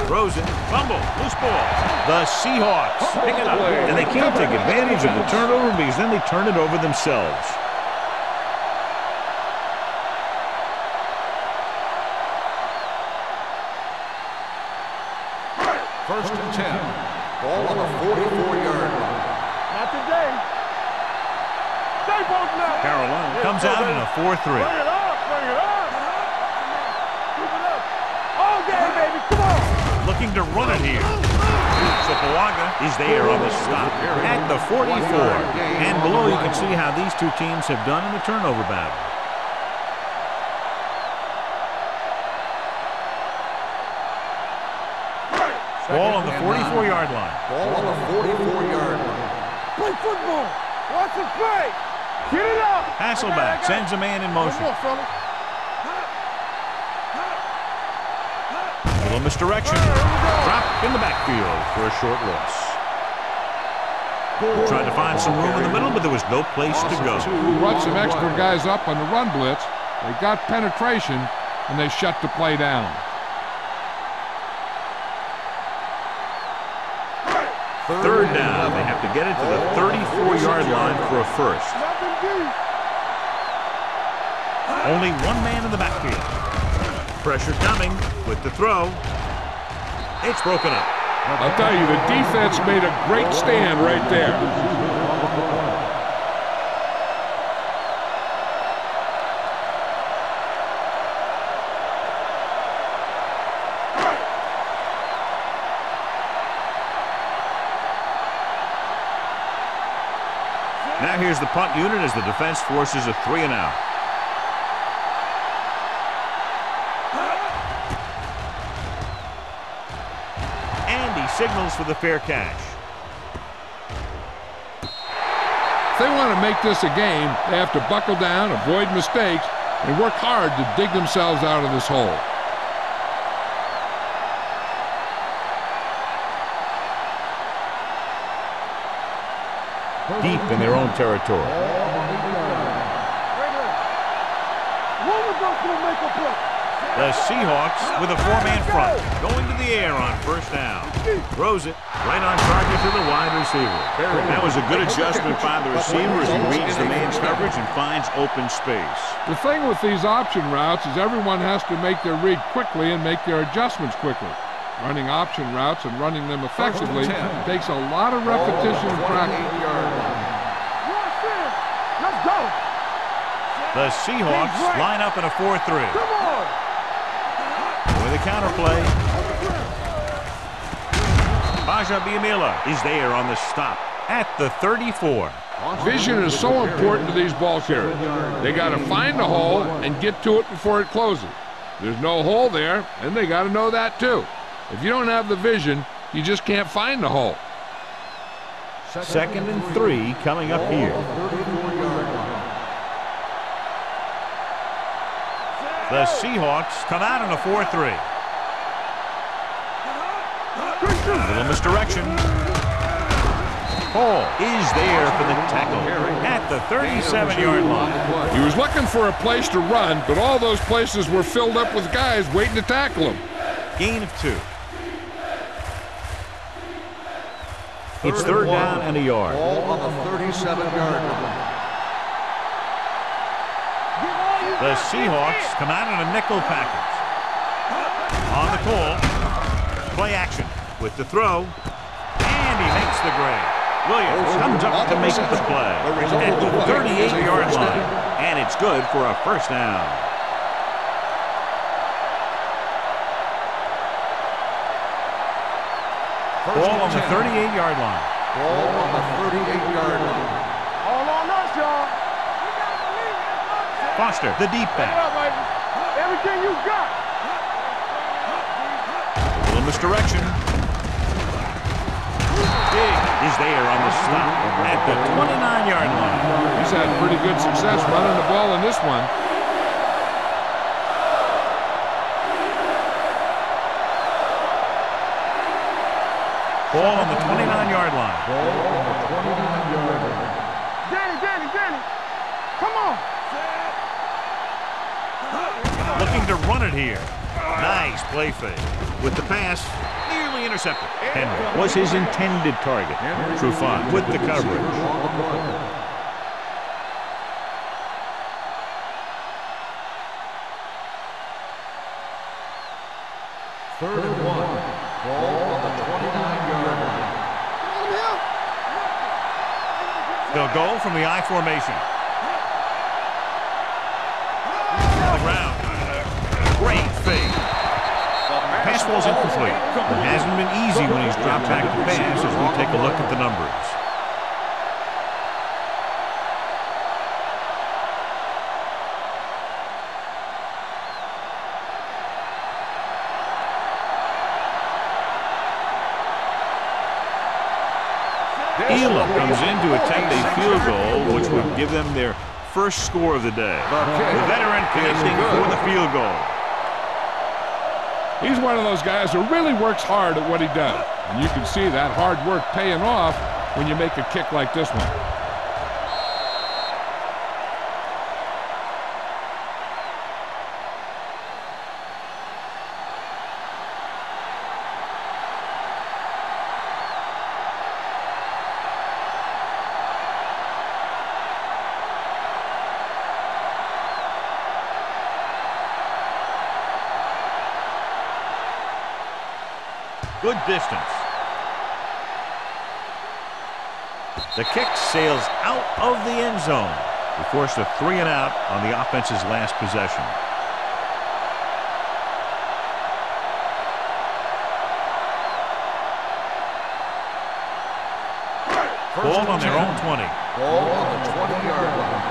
Throws it. Fumble. Loose ball. The Seahawks pick it up. And they can't take advantage of the turnover because then they turn it over themselves. First and 10. Ball on the 44-yard line. Not today. Stay both now. Carolina comes out in a 4-3. Bring it up. Bring it up. Keep it up. All game, baby. Come on. Looking to run it here. Sopoaga is there on the stop at the 44. And below you can see how these two teams have done in the turnover battle. Ball on the 44-yard line. Ball on the 44-yard line. Play football. Watch it play. Get it up. Hasselback sends a man in motion. Come on, fella. Little misdirection. Drop in the backfield for a short loss. Tried to find some room in the middle, but there was no place to go. Brought some extra guys up on the run blitz. They got penetration, and they shut the play down. Third down. They have to get it to the 34-yard line for a first. Only one man in the backfield. Pressure coming with the throw. It's broken up. I'll tell you, the defense made a great stand right there. Now here's the punt unit as the defense forces a 3-and-out. And he signals for the fair catch. If they want to make this a game, they have to buckle down, avoid mistakes, and work hard to dig themselves out of this hole. Deep in their own territory. The Seahawks with a 4-man front, going to the air on first down. Throws it right on target to the wide receiver. That was a good adjustment by the receiver as he reads the man's coverage and finds open space. The thing with these option routes is everyone has to make their read quickly and make their adjustments quickly. Running option routes and running them effectively takes a lot of repetition and practice. Let's go. The Seahawks line up in a 4-3. Come on. With a counterplay. Bajabiamila is there on the stop at the 34. Vision is so important to these ball carriers. They got to find a hole and get to it before it closes. There's no hole there, and they got to know that too. If you don't have the vision, you just can't find the hole. 2nd and 3 coming up here. The Seahawks come out in a 4-3. Little misdirection. Hall is there for the tackle at the 37-yard line. He was looking for a place to run, but all those places were filled up with guys waiting to tackle him. Gain of 2. It's 3rd down and a yard. Ball on the 37-yard line. The Seahawks come out in a nickel package. On the call. Play action with the throw. And he makes the grade. Williams comes up to make the play at the 38-yard line. And it's good for a first down. Ball on the 38-yard line. Ball on the 38-yard line. All on us, y'all. Foster, the deep back. Everything you got. A little misdirection. Big is there on the stop at the 29-yard line. He's had pretty good success running the ball in this one. Ball on the 29-yard line. Danny. Come on. Looking to run it here. Nice play fake. With the pass, nearly intercepted. Henry was his intended target. Trufant with the coverage. 3rd and 1. Ball on the 29-yard line. They'll go from the I formation. On the ground. Great fake. Pass falls incomplete. It hasn't been easy when he's dropped back to pass as we take a look at the numbers. Elam comes in to attempt a field goal, which would give them their first score of the day. The veteran connecting for the field goal. He's one of those guys who really works hard at what he does. And you can see that hard work paying off when you make a kick like this one. Good distance. The kick sails out of the end zone. We forced a 3-and-out on the offense's last possession. Ball on their own 20. Ball on the 20-yard line.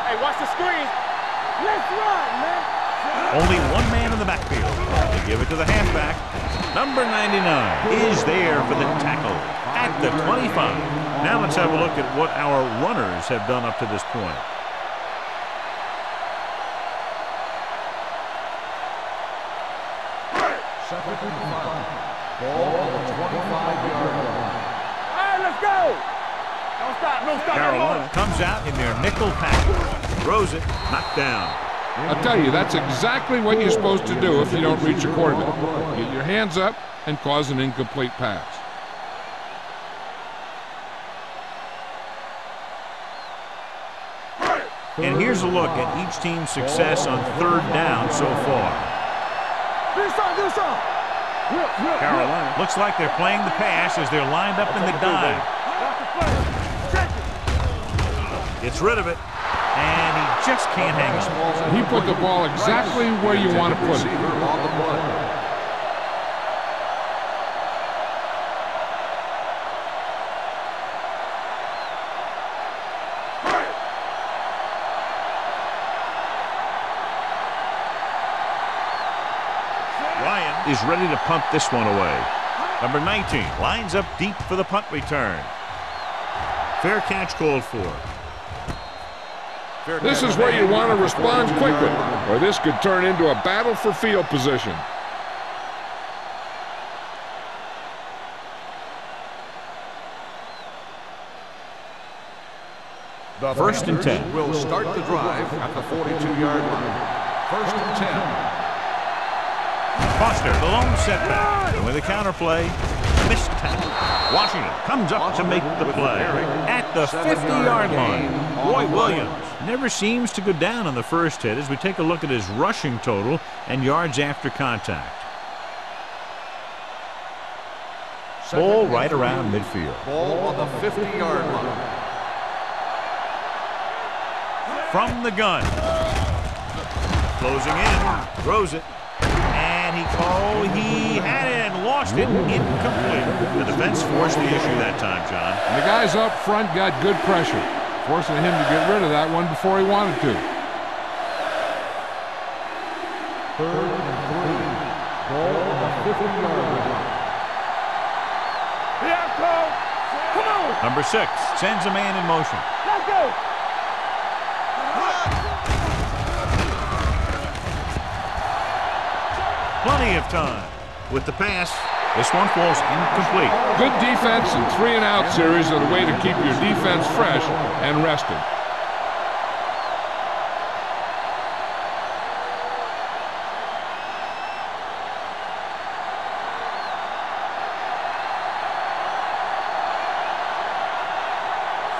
Hey, watch the screen. Let's run, man. Only one man in the backfield. They give it to the halfback. Number 99 is there for the tackle at the 25. Now let's have a look at what our runners have done up to this point. Second and 5. Ball on the 25-yard line. All right, let's go. Don't stop, don't stop. Carolina comes out in their nickel package. Throws it, knocked down. I'll tell you, that's exactly what you're supposed to do if you don't reach a quarterback. Get your hands up and cause an incomplete pass. And here's a look at each team's success on third down so far. Do something. Carolina looks like they're playing the pass as they're lined up in the dime. Gets rid of it, and he just can't hang it. He put the ball exactly where you want to put it. Ryan is ready to punt this one away. Number 19 lines up deep for the punt return. Fair catch called for. This is where you want to respond quickly, or this could turn into a battle for field position. The First and 10. will start the drive at the 42-yard line. First and 10. Foster, the lone setback. And with a counterplay, missed tackle. Washington comes up to make the play at the 50-yard line. Roy Williams never seems to go down on the first hit as we take a look at his rushing total and yards after contact. Ball right around midfield. Ball on the 50-yard line. From the gun. Closing in. Throws it. And he had it and lost it. Incomplete. The defense forced the issue that time, John. And the guys up front got good pressure, forcing him to get rid of that one before he wanted to. Third and 3. Ball on the 50-yard line. Yeah, Cole. Come on. Number 6 sends a man in motion. Let's go. Plenty of time. With the pass, this one falls incomplete. Good defense and 3-and-out series are the way to keep your defense fresh and rested.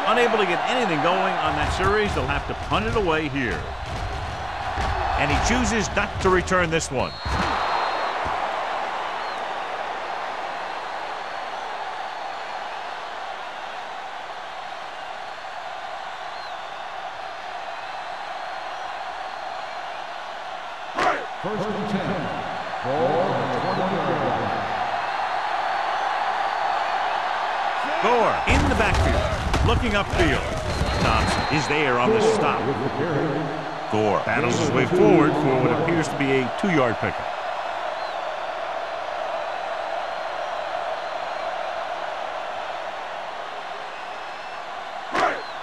Unable to get anything going on that series, they'll have to punt it away here. And he chooses not to return this one. First and 10. Ball on the 20-yard line. Gore in the backfield, looking upfield. Thompson is there on the stop. Gore battles his way forward for what appears to be a 2-yard pickup.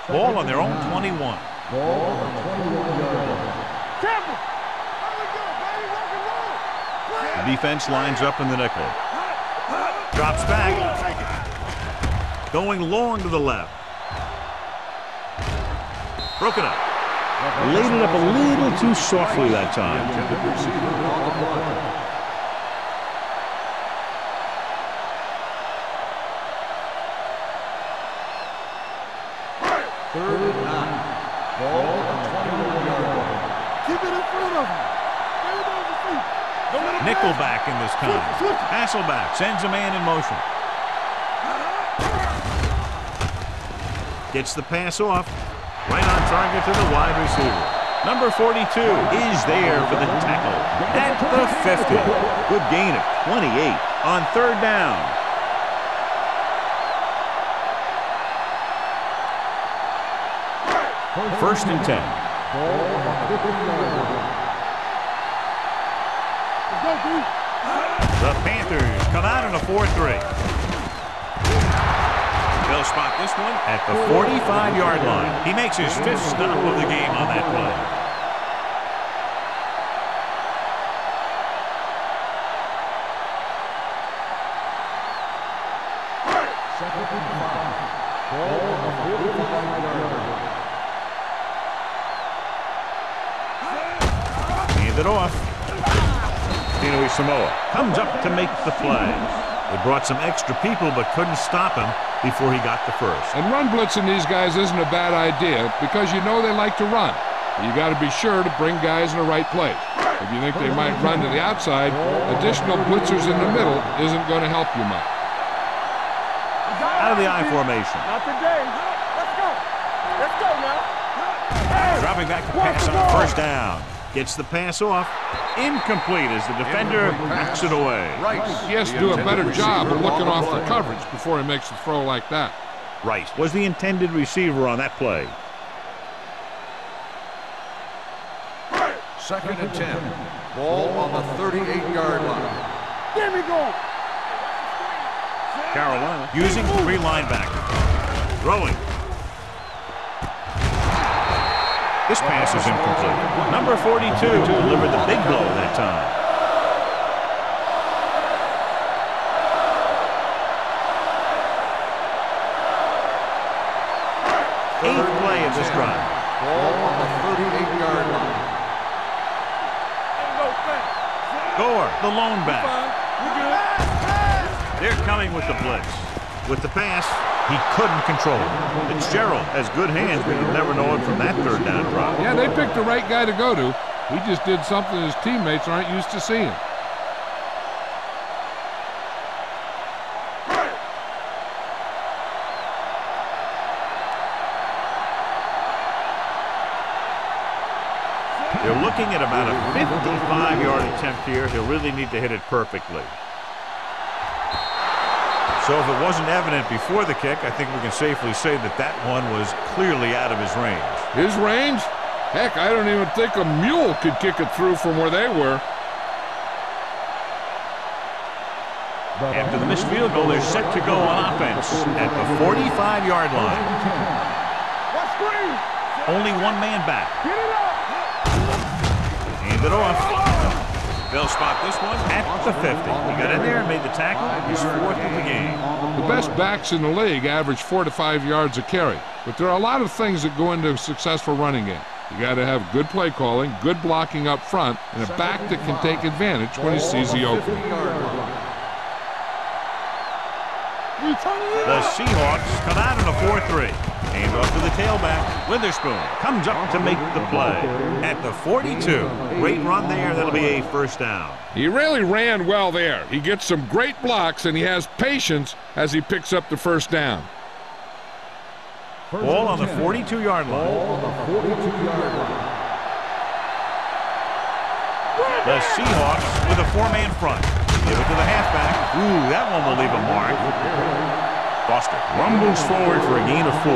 Ball on their own 21. Ball on the 21-yard line. The defense lines up in the nickel. Drops back. Going long to the left. Broken up. Laid it up a little too softly that time. Third and 9. Ball on the 21-yard line. Keep it in front of him. Nickelback in this time. Hasselback sends a man in motion. Gets the pass off. Right on target to the wide receiver. Number 42 is there for the tackle at the 50. Good gain of 28 on third down. First and 10. Ball on the 50-yard line. Let's go, dude. The Panthers come out in a 4-3. They'll spot this one at the 45-yard line. He makes his 5th stop of the game on that play. Second and 5. Ball on the 45-yard line. Hand it off. Samoa comes up to make the play. They brought some extra people but couldn't stop him before he got the first. And run blitzing these guys isn't a bad idea because you know they like to run. You got to be sure to bring guys in the right place. If you think they might run to the outside, additional blitzers in the middle isn't going to help you much. Out of the I formation. Not today. Let's go. Let's go now. Hey, dropping back to pass on first down. Gets the pass off. Incomplete as the defender knocks it away. He has to do a better job of looking off the coverage before he makes a throw like that. Rice was the intended receiver on that play. Second and 10. Ball on the 38-yard line. There we go. Carolina using 3 linebackers. Throwing. This pass is incomplete. Number 42 delivered the big blow that time. 8th play of this drive. Ball on the 38-yard line. Gore, the lone back. They're coming with the blitz. With the pass, he couldn't control it. Fitzgerald has good hands, but you never know it from that 3rd down drop. Yeah, they picked the right guy to go to. He just did something his teammates aren't used to seeing. They're looking at about a 55-yard attempt here. He'll really need to hit it perfectly. So if it wasn't evident before the kick, I think we can safely say that that one was clearly out of his range. His range? Heck, I don't even think a mule could kick it through from where they were. After the missed field goal, they're set to go on offense at the 45-yard line. Only one man back. Get it up. Hand it off. They'll spot this one at the 50. He got in there and made the tackle. His 4th of the game. The best backs in the league average 4 to 5 yards a carry. But there are a lot of things that go into a successful running game. You got to have good play calling, good blocking up front, and a back that can take advantage when he sees the opening. The Seahawks come out in a 4-3. Hand off to the tailback. Witherspoon comes up to make the play at the 42. Great run there. That'll be a 1st down. He really ran well there. He gets some great blocks, and he has patience as he picks up the 1st down. Ball on the 42-yard line. The Seahawks with a 4-man front. Give it to the halfback. Ooh, that one will leave a mark. Foster rumbles forward for a gain of 4.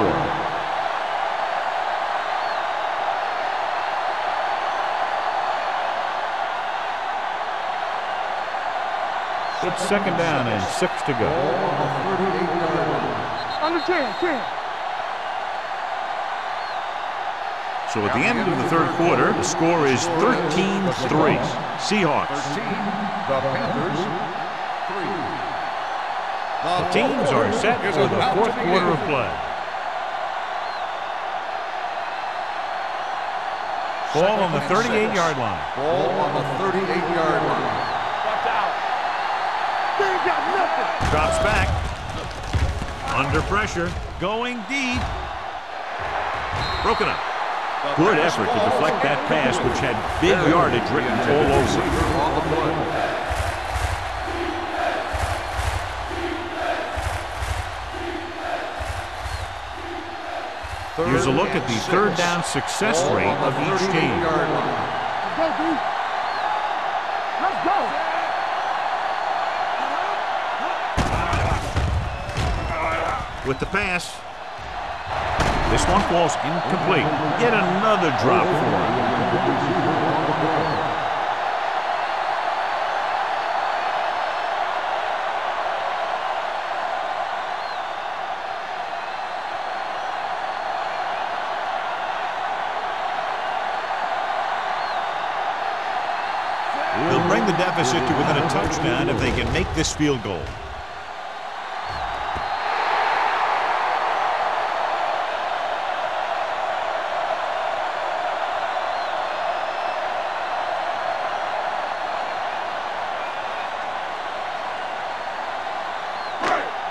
It's 2nd down and 6 to go. Under 10. So at the end of the 3rd quarter, the score is 13-3. Seahawks. 13, the Panthers 3. The teams are set for the 4th quarter of play. Ball on the 38-yard line. Ball on the 38-yard line. Watch out. They ain't got nothing. Drops back. Under pressure. Going deep. Broken up. Good effort to deflect that pass, which had big yardage written all over it. Here's a look at the 3rd down success rate of each team. Let's go, dude. Let's go. With the pass, This one falls incomplete. Yet another drop for him. They'll bring the deficit to within a touchdown if they can make this field goal.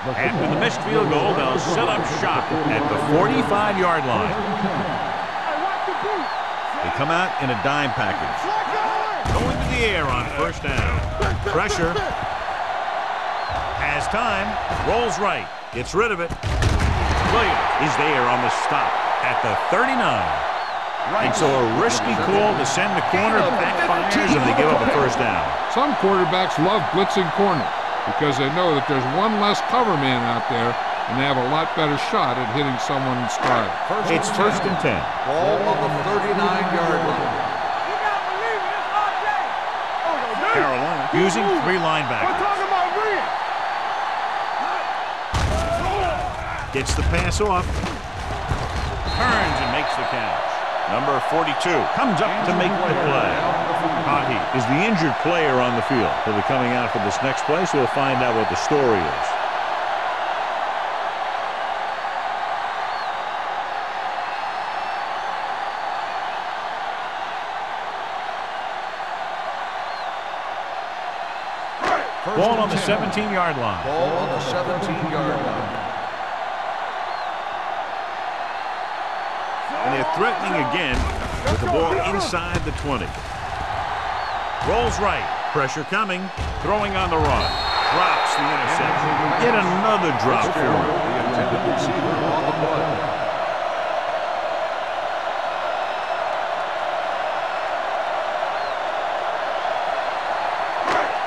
After the missed field goal, they'll set up shop at the 45-yard line. They come out in a dime package. Going to the air on first down. Pressure. Has time. Rolls right. Gets rid of it. Williams is there on the stop at the 39. And so a risky call to send the corner backfires and they give up a first down. Some quarterbacks love blitzing corner because they know that there's one less cover man out there and they have a lot better shot at hitting someone in stride. It's first and 10. Ball on the 39-yard line. Carolina using three linebackers. We're talking about Green. Gets the pass off. Turns and makes the catch. Number 42 comes up to make the play. Hockey is the injured player on the field. He'll be coming out for this next play, so we'll find out what the story is. Ball on the 17-yard line. Ball on the 17-yard line. And they're threatening again with the ball inside the 20. Rolls right. Pressure coming. Throwing on the run. Drops the interception. Yet another drop for him. The intended receiver on the play.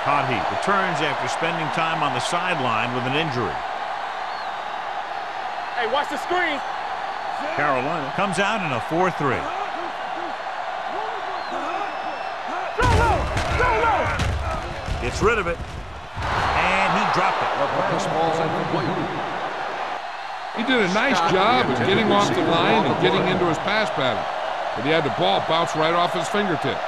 Hockey returns after spending time on the sideline with an injury. Hey, watch the screen. Carolina comes out in a 4-3. Gets rid of it. And he dropped it. This ball's incomplete. He did a nice job of getting off the line and getting into his pass pattern, but he had the ball bounce right off his fingertips.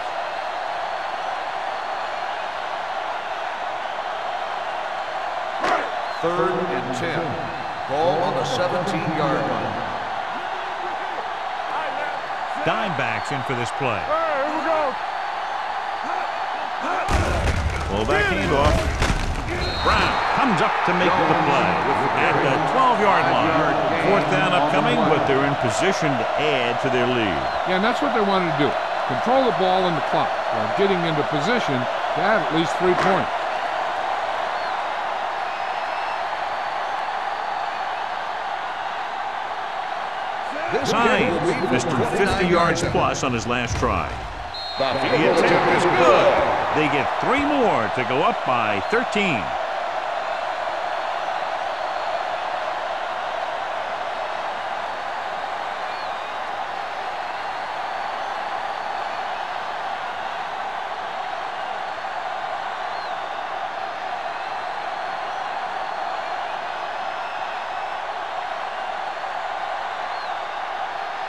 Third and 10. Ball on the 17-yard line. Dime backs in for this play. Here we go. Fullback handoff. Brown comes up to make the play at the 12-yard line. Fourth down upcoming, but they're in position to add to their lead. Yeah, and that's what they wanted to do. Control the ball and the clock while getting into position to add at least 3 points. Science missed 50 yards plus on his last try. The attempt is good. They get 3 more to go up by 13.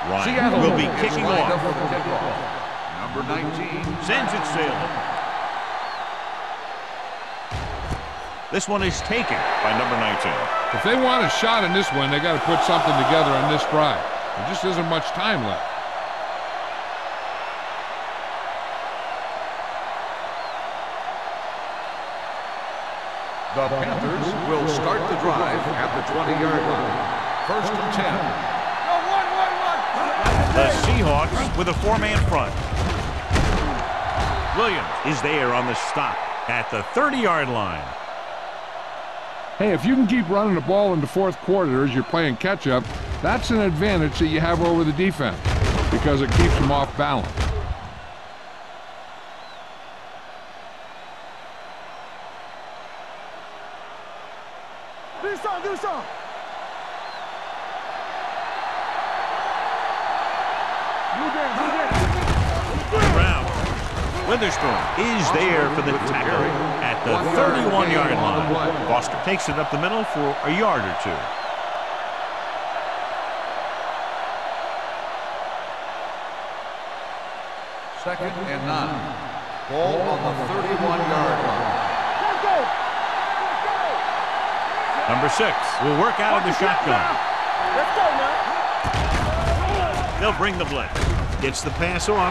Ryan will be kicking off. Number 19 sends it sailing. This one is taken by number 19. If they want a shot in this one, they got to put something together on this drive. There just isn't much time left. The Panthers will start the drive at the 20-yard line. First and 10. The Seahawks with a 4-man front. Williams is there on the stop at the 30-yard line. Hey, if you can keep running the ball in the fourth quarter as you're playing catch-up, that's an advantage that you have over the defense because it keeps them off balance. Do something. Witherspoon is there for the tackle at the 31-yard line. Foster takes it up the middle for a yard or two. Second and 9. Ball on the 31-yard line. Let's go. Number 6 will work out of the shotgun. Let's go, man. They'll bring the blitz. Gets the pass off.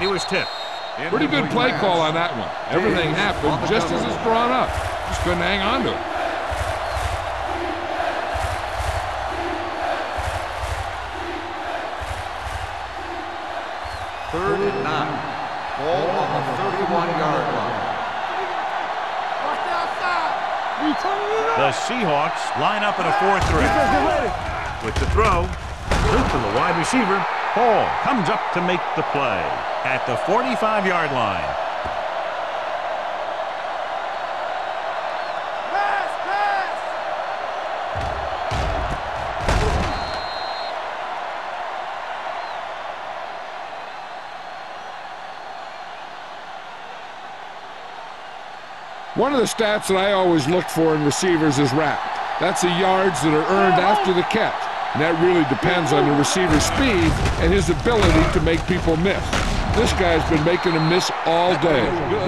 He was tipped. Pretty good play call on that one. Everything happened just as it's drawn up. Just couldn't hang on to it. Third and 9. Ball on the 31-yard line. Watch the outside. We turning it up. The Seahawks line up in a 4-3. With the throw, loop to the wide receiver. Hall comes up to make the play at the 45-yard line. Pass, pass. One of the stats that I always look for in receivers is RAP. That's the yards that are earned after the catch. And that really depends on the receiver's speed and his ability to make people miss. This guy's been making them miss all day.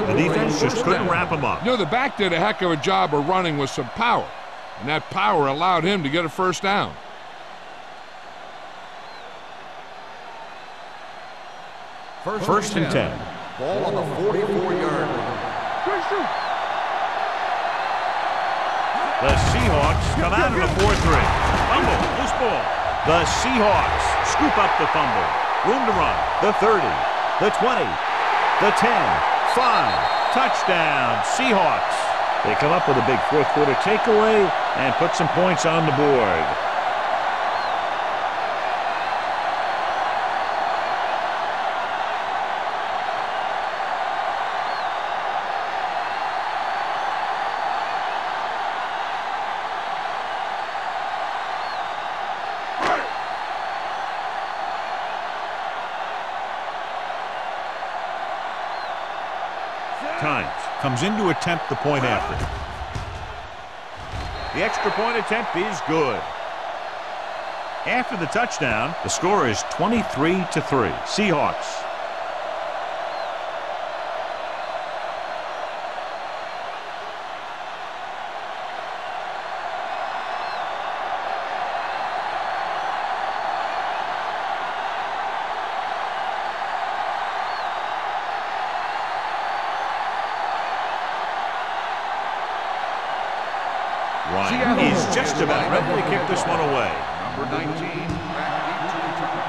The defense just couldn't wrap him up. You know, the back did a heck of a job of running with some power. And that power allowed him to get a first down. First and 10. Ball on the 44-yard line. Good shoot. The Seahawks come out in a 4-3. Fumble, loose ball. The Seahawks scoop up the fumble. Room to run. The 30, the 20, the 10, 5. Touchdown, Seahawks. They come up with a big fourth-quarter takeaway and put some points on the board. Times comes in to attempt the point after. The extra point attempt is good. After the touchdown, the score is 23-3. Seahawks. Ryan is just about ready to kick this one away. Number 19, back deep to return.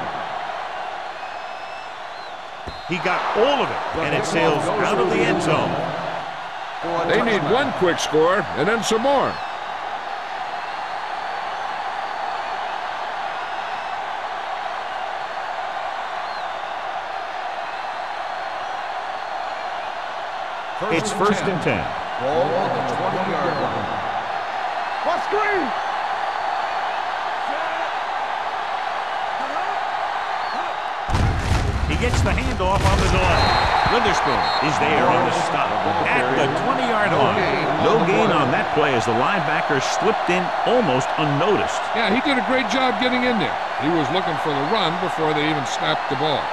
He got all of it, and it sails out of the end zone. They need one quick score and then some more. It's first and 10. Ball on the 20-yard line. What screen? He gets the handoff on the delay. Witherspoon is there on the stop at the 20-yard line. No gain on that play as the linebacker slipped in almost unnoticed. Yeah, he did a great job getting in there. He was looking for the run before they even snapped the ball.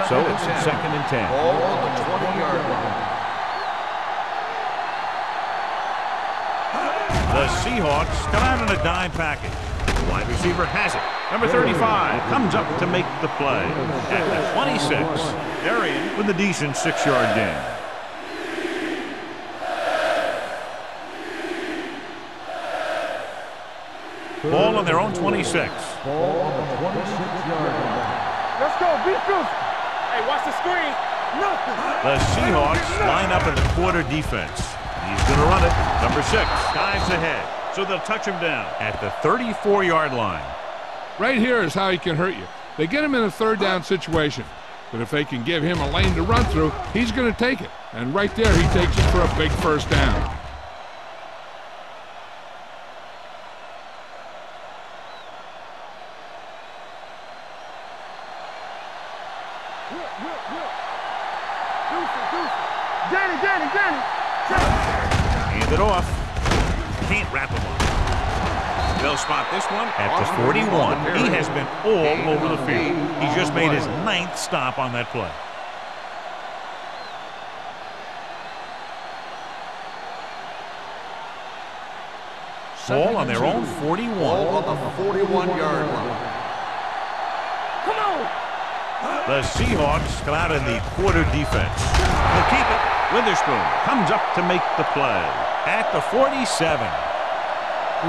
So it's second and 10. Ball on the 20-yard line. The Seahawks come out in a dime package. The wide receiver has it. Number 35 comes up to make the play. At the 26, Darian with a decent 6-yard gain. Ball on their own 26. Ball on the 26-yard line. Let's go, defense. Hey, watch the screen. Nothing. The Seahawks line up in the quarter defense. He's going to run it. Number 6 dives ahead, so they'll touch him down at the 34-yard line. Right here is how he can hurt you. They get him in a third down situation. But if they can give him a lane to run through, he's going to take it. And right there, he takes it for a big first down. Danny. Hand it off. Can't wrap him up. They'll spot this one at the 41. He has been all over the field. He just made his 9th stop on that play. Ball on their own 41. Ball on the 41-yard line. Come on. The Seahawks come out in the quarter defense. They'll keep it. Witherspoon comes up to make the play at the 47.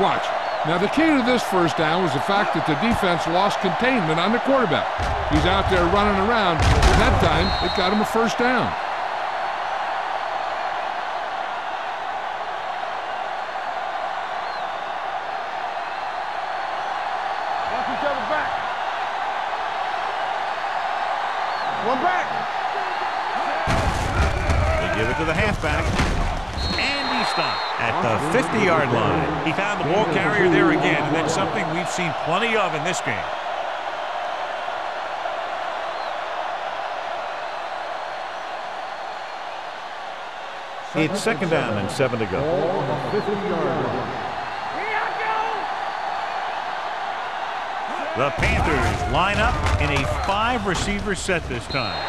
Watch. Now, the key to this first down was the fact that the defense lost containment on the quarterback. He's out there running around, and that time it got him a first down. Watch each other back. One back. They give it to the halfback. And he stopped at the 50-yard line. He found the ball carrier there again, and that's something we've seen plenty of in this game. It's 2nd down and 7 to go. Here I go. The Panthers line up in a 5-receiver set this time.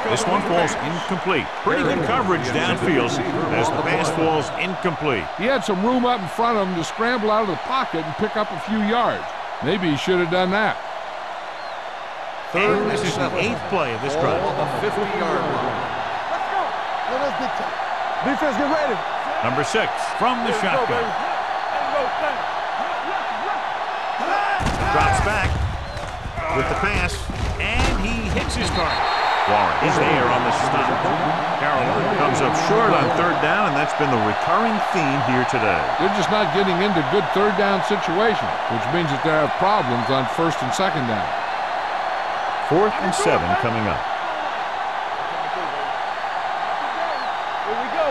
This one falls incomplete. Pretty good coverage downfield as the pass falls incomplete. He had some room up in front of him to scramble out of the pocket and pick up a few yards. Maybe he should have done that. And this is the 8th play of this drive. Ball on the 50-yard line. Let's go. Let's big time. Defense, get ready. Number 6 from the shotgun. Drops back with the pass, and he hits his target. Warren is there on the stop. Carolina comes up short on 3rd down, and that's been the recurring theme here today. They're just not getting into good 3rd down situations, which means that they have problems on 1st and 2nd down. 4th and 7 coming up. Here we go.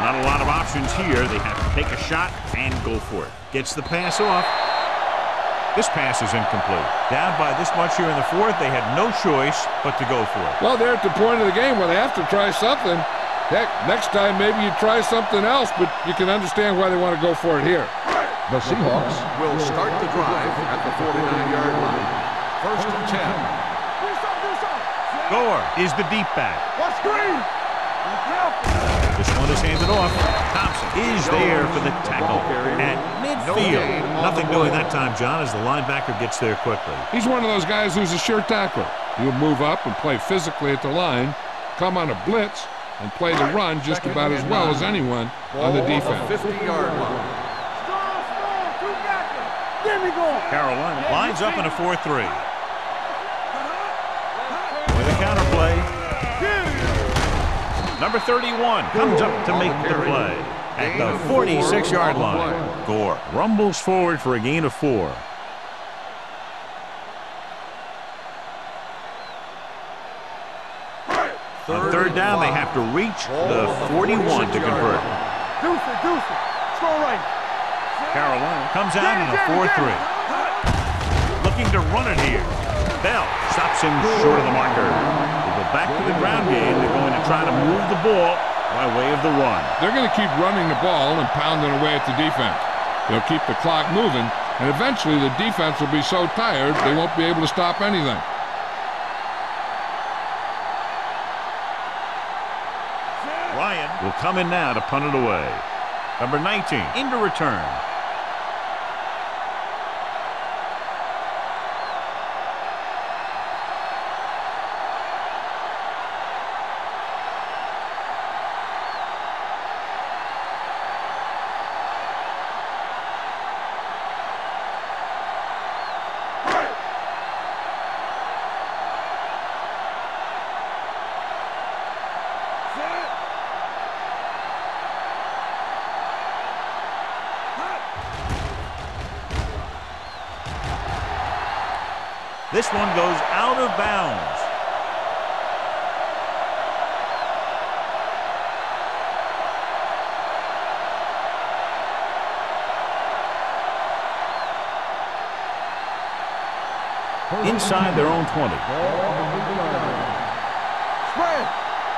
Not a lot of options here. They have to take a shot and go for it. Gets the pass off. This pass is incomplete. Down by this much here in the 4th, they had no choice but to go for it. Well, they're at the point of the game where they have to try something. Heck, next time maybe you try something else, but you can understand why they want to go for it here. The Seahawks will start the drive at the 49-yard line. 1st and 10. Do something. Gore is the deep back. Watch screen. This one is handed off. Thompson is there for the tackle at midfield. Nothing doing that time, John, as the linebacker gets there quickly. He's one of those guys who's a sure tackler. He'll move up and play physically at the line, come on a blitz, and play the run just about as well as anyone on the defense. 50-yard line. Strong. Two backers. There we go. Carolina lines up in a 4-3. With a counterplay. Number 31 comes up to make the play at the 46-yard line. Gore rumbles forward for a gain of 4. On 3rd down, they have to reach the 41 to convert. Deuce. Strong right. Carolina comes out in a 4-3. Looking to run it here. Bell stops him short of the marker. They go back to the ground game. They're going to try to move the ball by way of the run. They're going to keep running the ball and pounding away at the defense. They'll keep the clock moving, and eventually the defense will be so tired they won't be able to stop anything. Ryan will come in now to punt it away. Number 19 into return. This one goes out of bounds. Inside their own 20. Spread.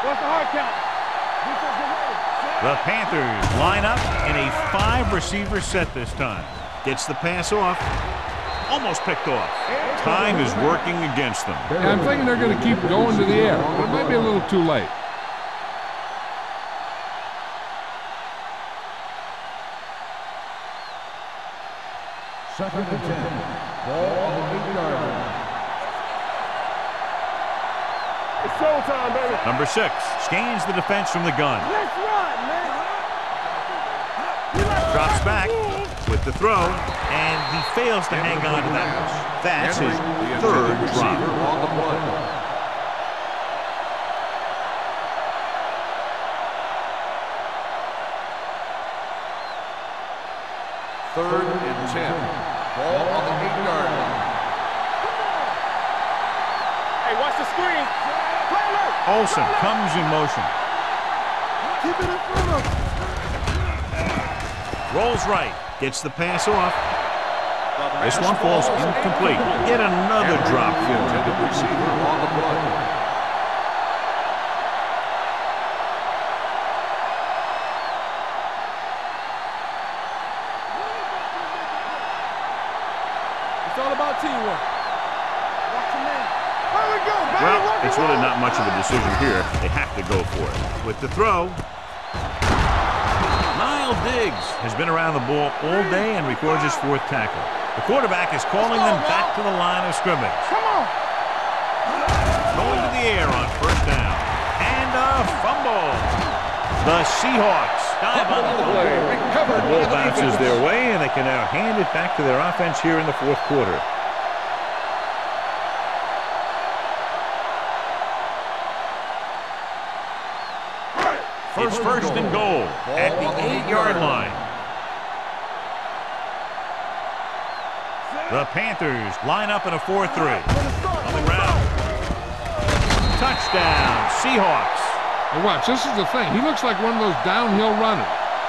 What's the hard count? Defense, get ready. The Panthers line up in a 5-receiver set this time. Gets the pass off. Almost picked off. Time is working against them. Yeah, I'm thinking they're going to keep going to the air, but it might be a little too late. Second and 10. Ball on the 8-yard line. It's showtime, baby. Number 6 scans the defense from the gun. Let's run, man. Drops back with the throw, and he fails to hang on to that. That's his third drop. On the play. Third and 10. Ball on the 8-yard line. Hey, watch the screen. Play low. Olsen comes in motion. Keep it in front of him. Rolls right. Gets the pass off. This one falls incomplete. Yet another drop for him. Intended receiver on the play. It's all about teamwork. Watch your man. Where we go, baby? Well, it's really not much of a decision here. They have to go for it. With the throw, Niall Diggs has been around the ball all day and records his 4th tackle. The quarterback is calling them back to the line of scrimmage. Come on. Going to the air on 1st down. And a fumble. The Seahawks dive on the play. The ball bounces their way, and they can now hand it back to their offense here in the 4th quarter. It's 1st and goal at the 8-yard line. The Panthers line up in a 4-3. On the ground. Touchdown, Seahawks. Now watch, this is the thing. He looks like one of those downhill runners,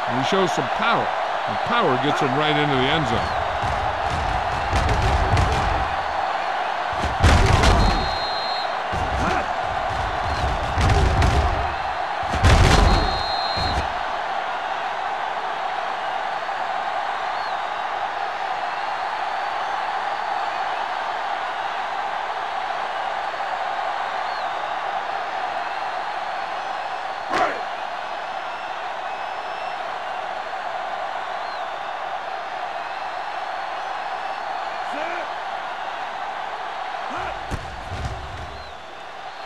and he shows some power. And power gets him right into the end zone.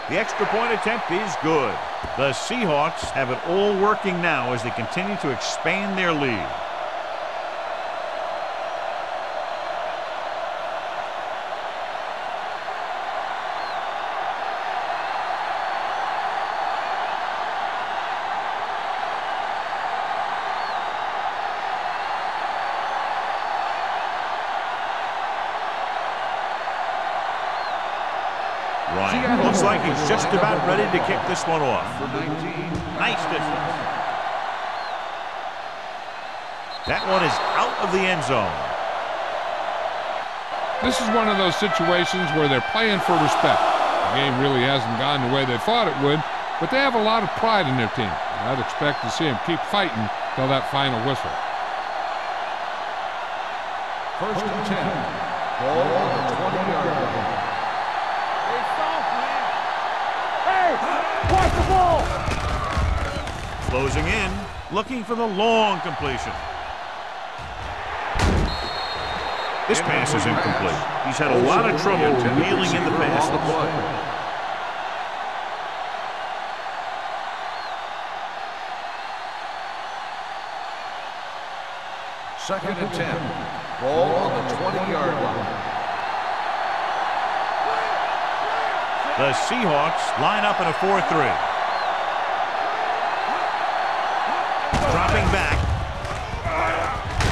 The extra point attempt is good. The Seahawks have it all working now as they continue to expand their lead. Ryan looks like he's just about ready to kick this one off. Nice distance. That one is out of the end zone. This is one of those situations where they're playing for respect. The game really hasn't gone the way they thought it would, but they have a lot of pride in their team. I'd expect to see them keep fighting till that final whistle. 1st and 10. Ball on the 20-yard line. Watch the ball. Closing in, looking for the long completion. This pass is incomplete. He's had a lot of trouble reeling in the passes. 2nd and 10. Ball on the 20-yard line. The Seahawks line up in a 4-3. Dropping back.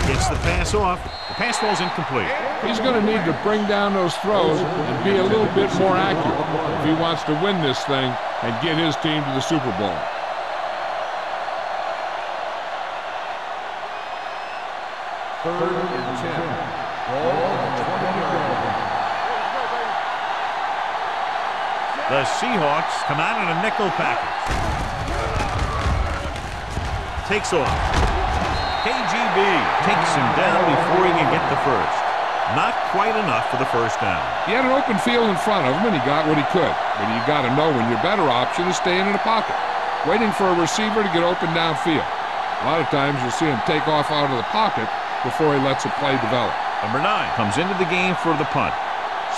Gets the pass off. The pass falls incomplete. He's going to need to bring down those throws and be a little bit more accurate if he wants to win this thing and get his team to the Super Bowl. Third and 10. Ball on the 20-yard line. The The Seahawks come out in a nickel package. Takes off. KGB takes him down before he can get the first. Not quite enough for the first down. He had an open field in front of him, and he got what he could. But you got to know when your better option is staying in the pocket, waiting for a receiver to get open downfield. A lot of times you'll see him take off out of the pocket before he lets a play develop. Number 9 comes into the game for the punt.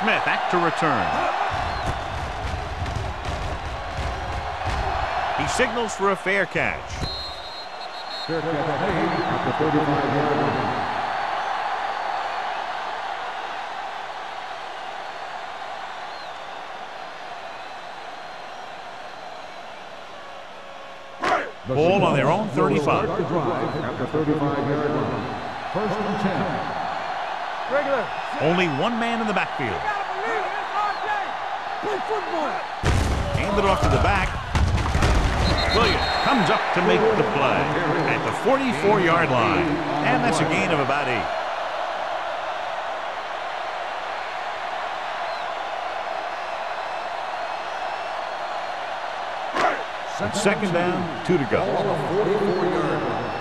Smith back to return. He signals for a fair catch. Fair catch made at the 35-yard line. Ball on their own 35. Start the drive at the 35-yard line. First and 10. Regular. Only one man in the backfield. Play football. Handed off to the back. Williams comes up to make the play at the 44-yard line. And that's a gain of about 8. Second down, 2 to go. On the 44-yard line.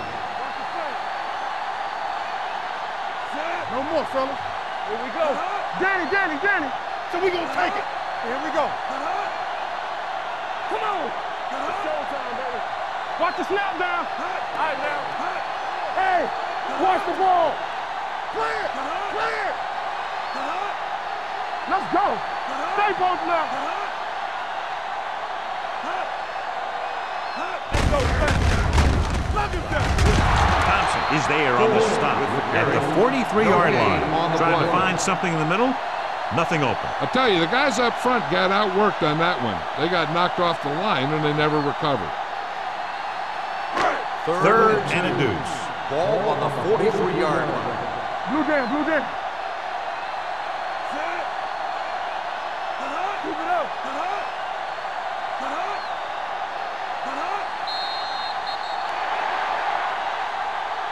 No more, fellas. Here we go. Danny. So we gonna take it. Here we go. Come on. It's showtime, baby. Watch the snap down. All right, now. Hey, watch the ball. Clear. Let's go. Stay both now. Thompson is there on the stop at the 43-yard line. Trying to find something in the middle. Nothing open. I'll tell you, the guys up front got outworked on that one. They got knocked off the line and they never recovered. Third and a deuce. Ball on the 43-yard line. Blue down. Keep it up.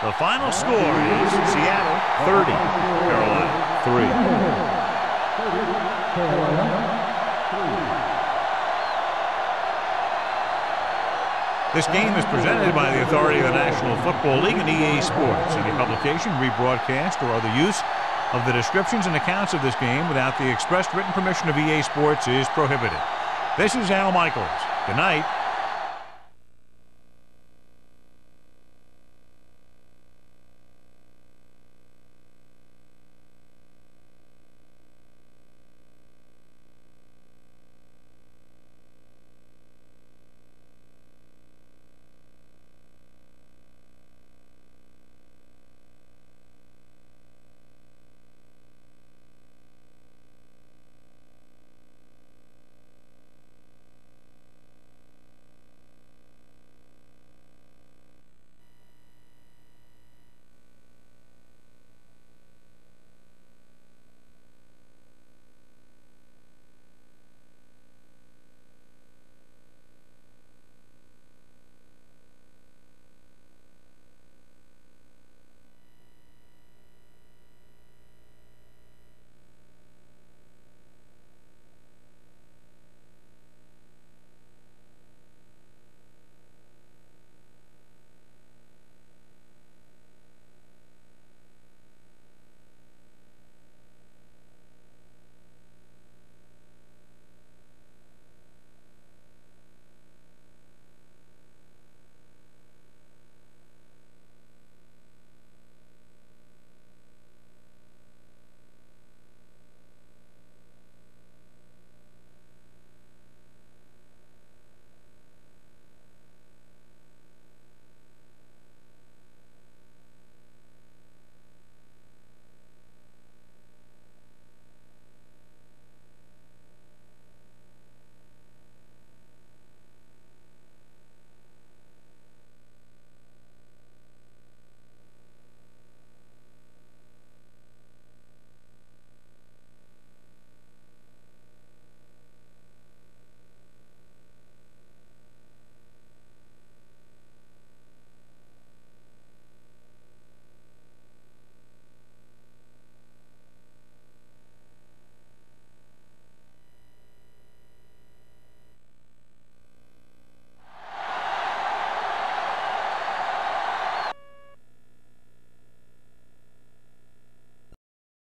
The final score is Seattle 30, Carolina 3. This game is presented by the authority of the National Football League and EA Sports. Any publication, rebroadcast, or other use of the descriptions and accounts of this game without the expressed written permission of EA Sports is prohibited. This is Al Michaels. Good night.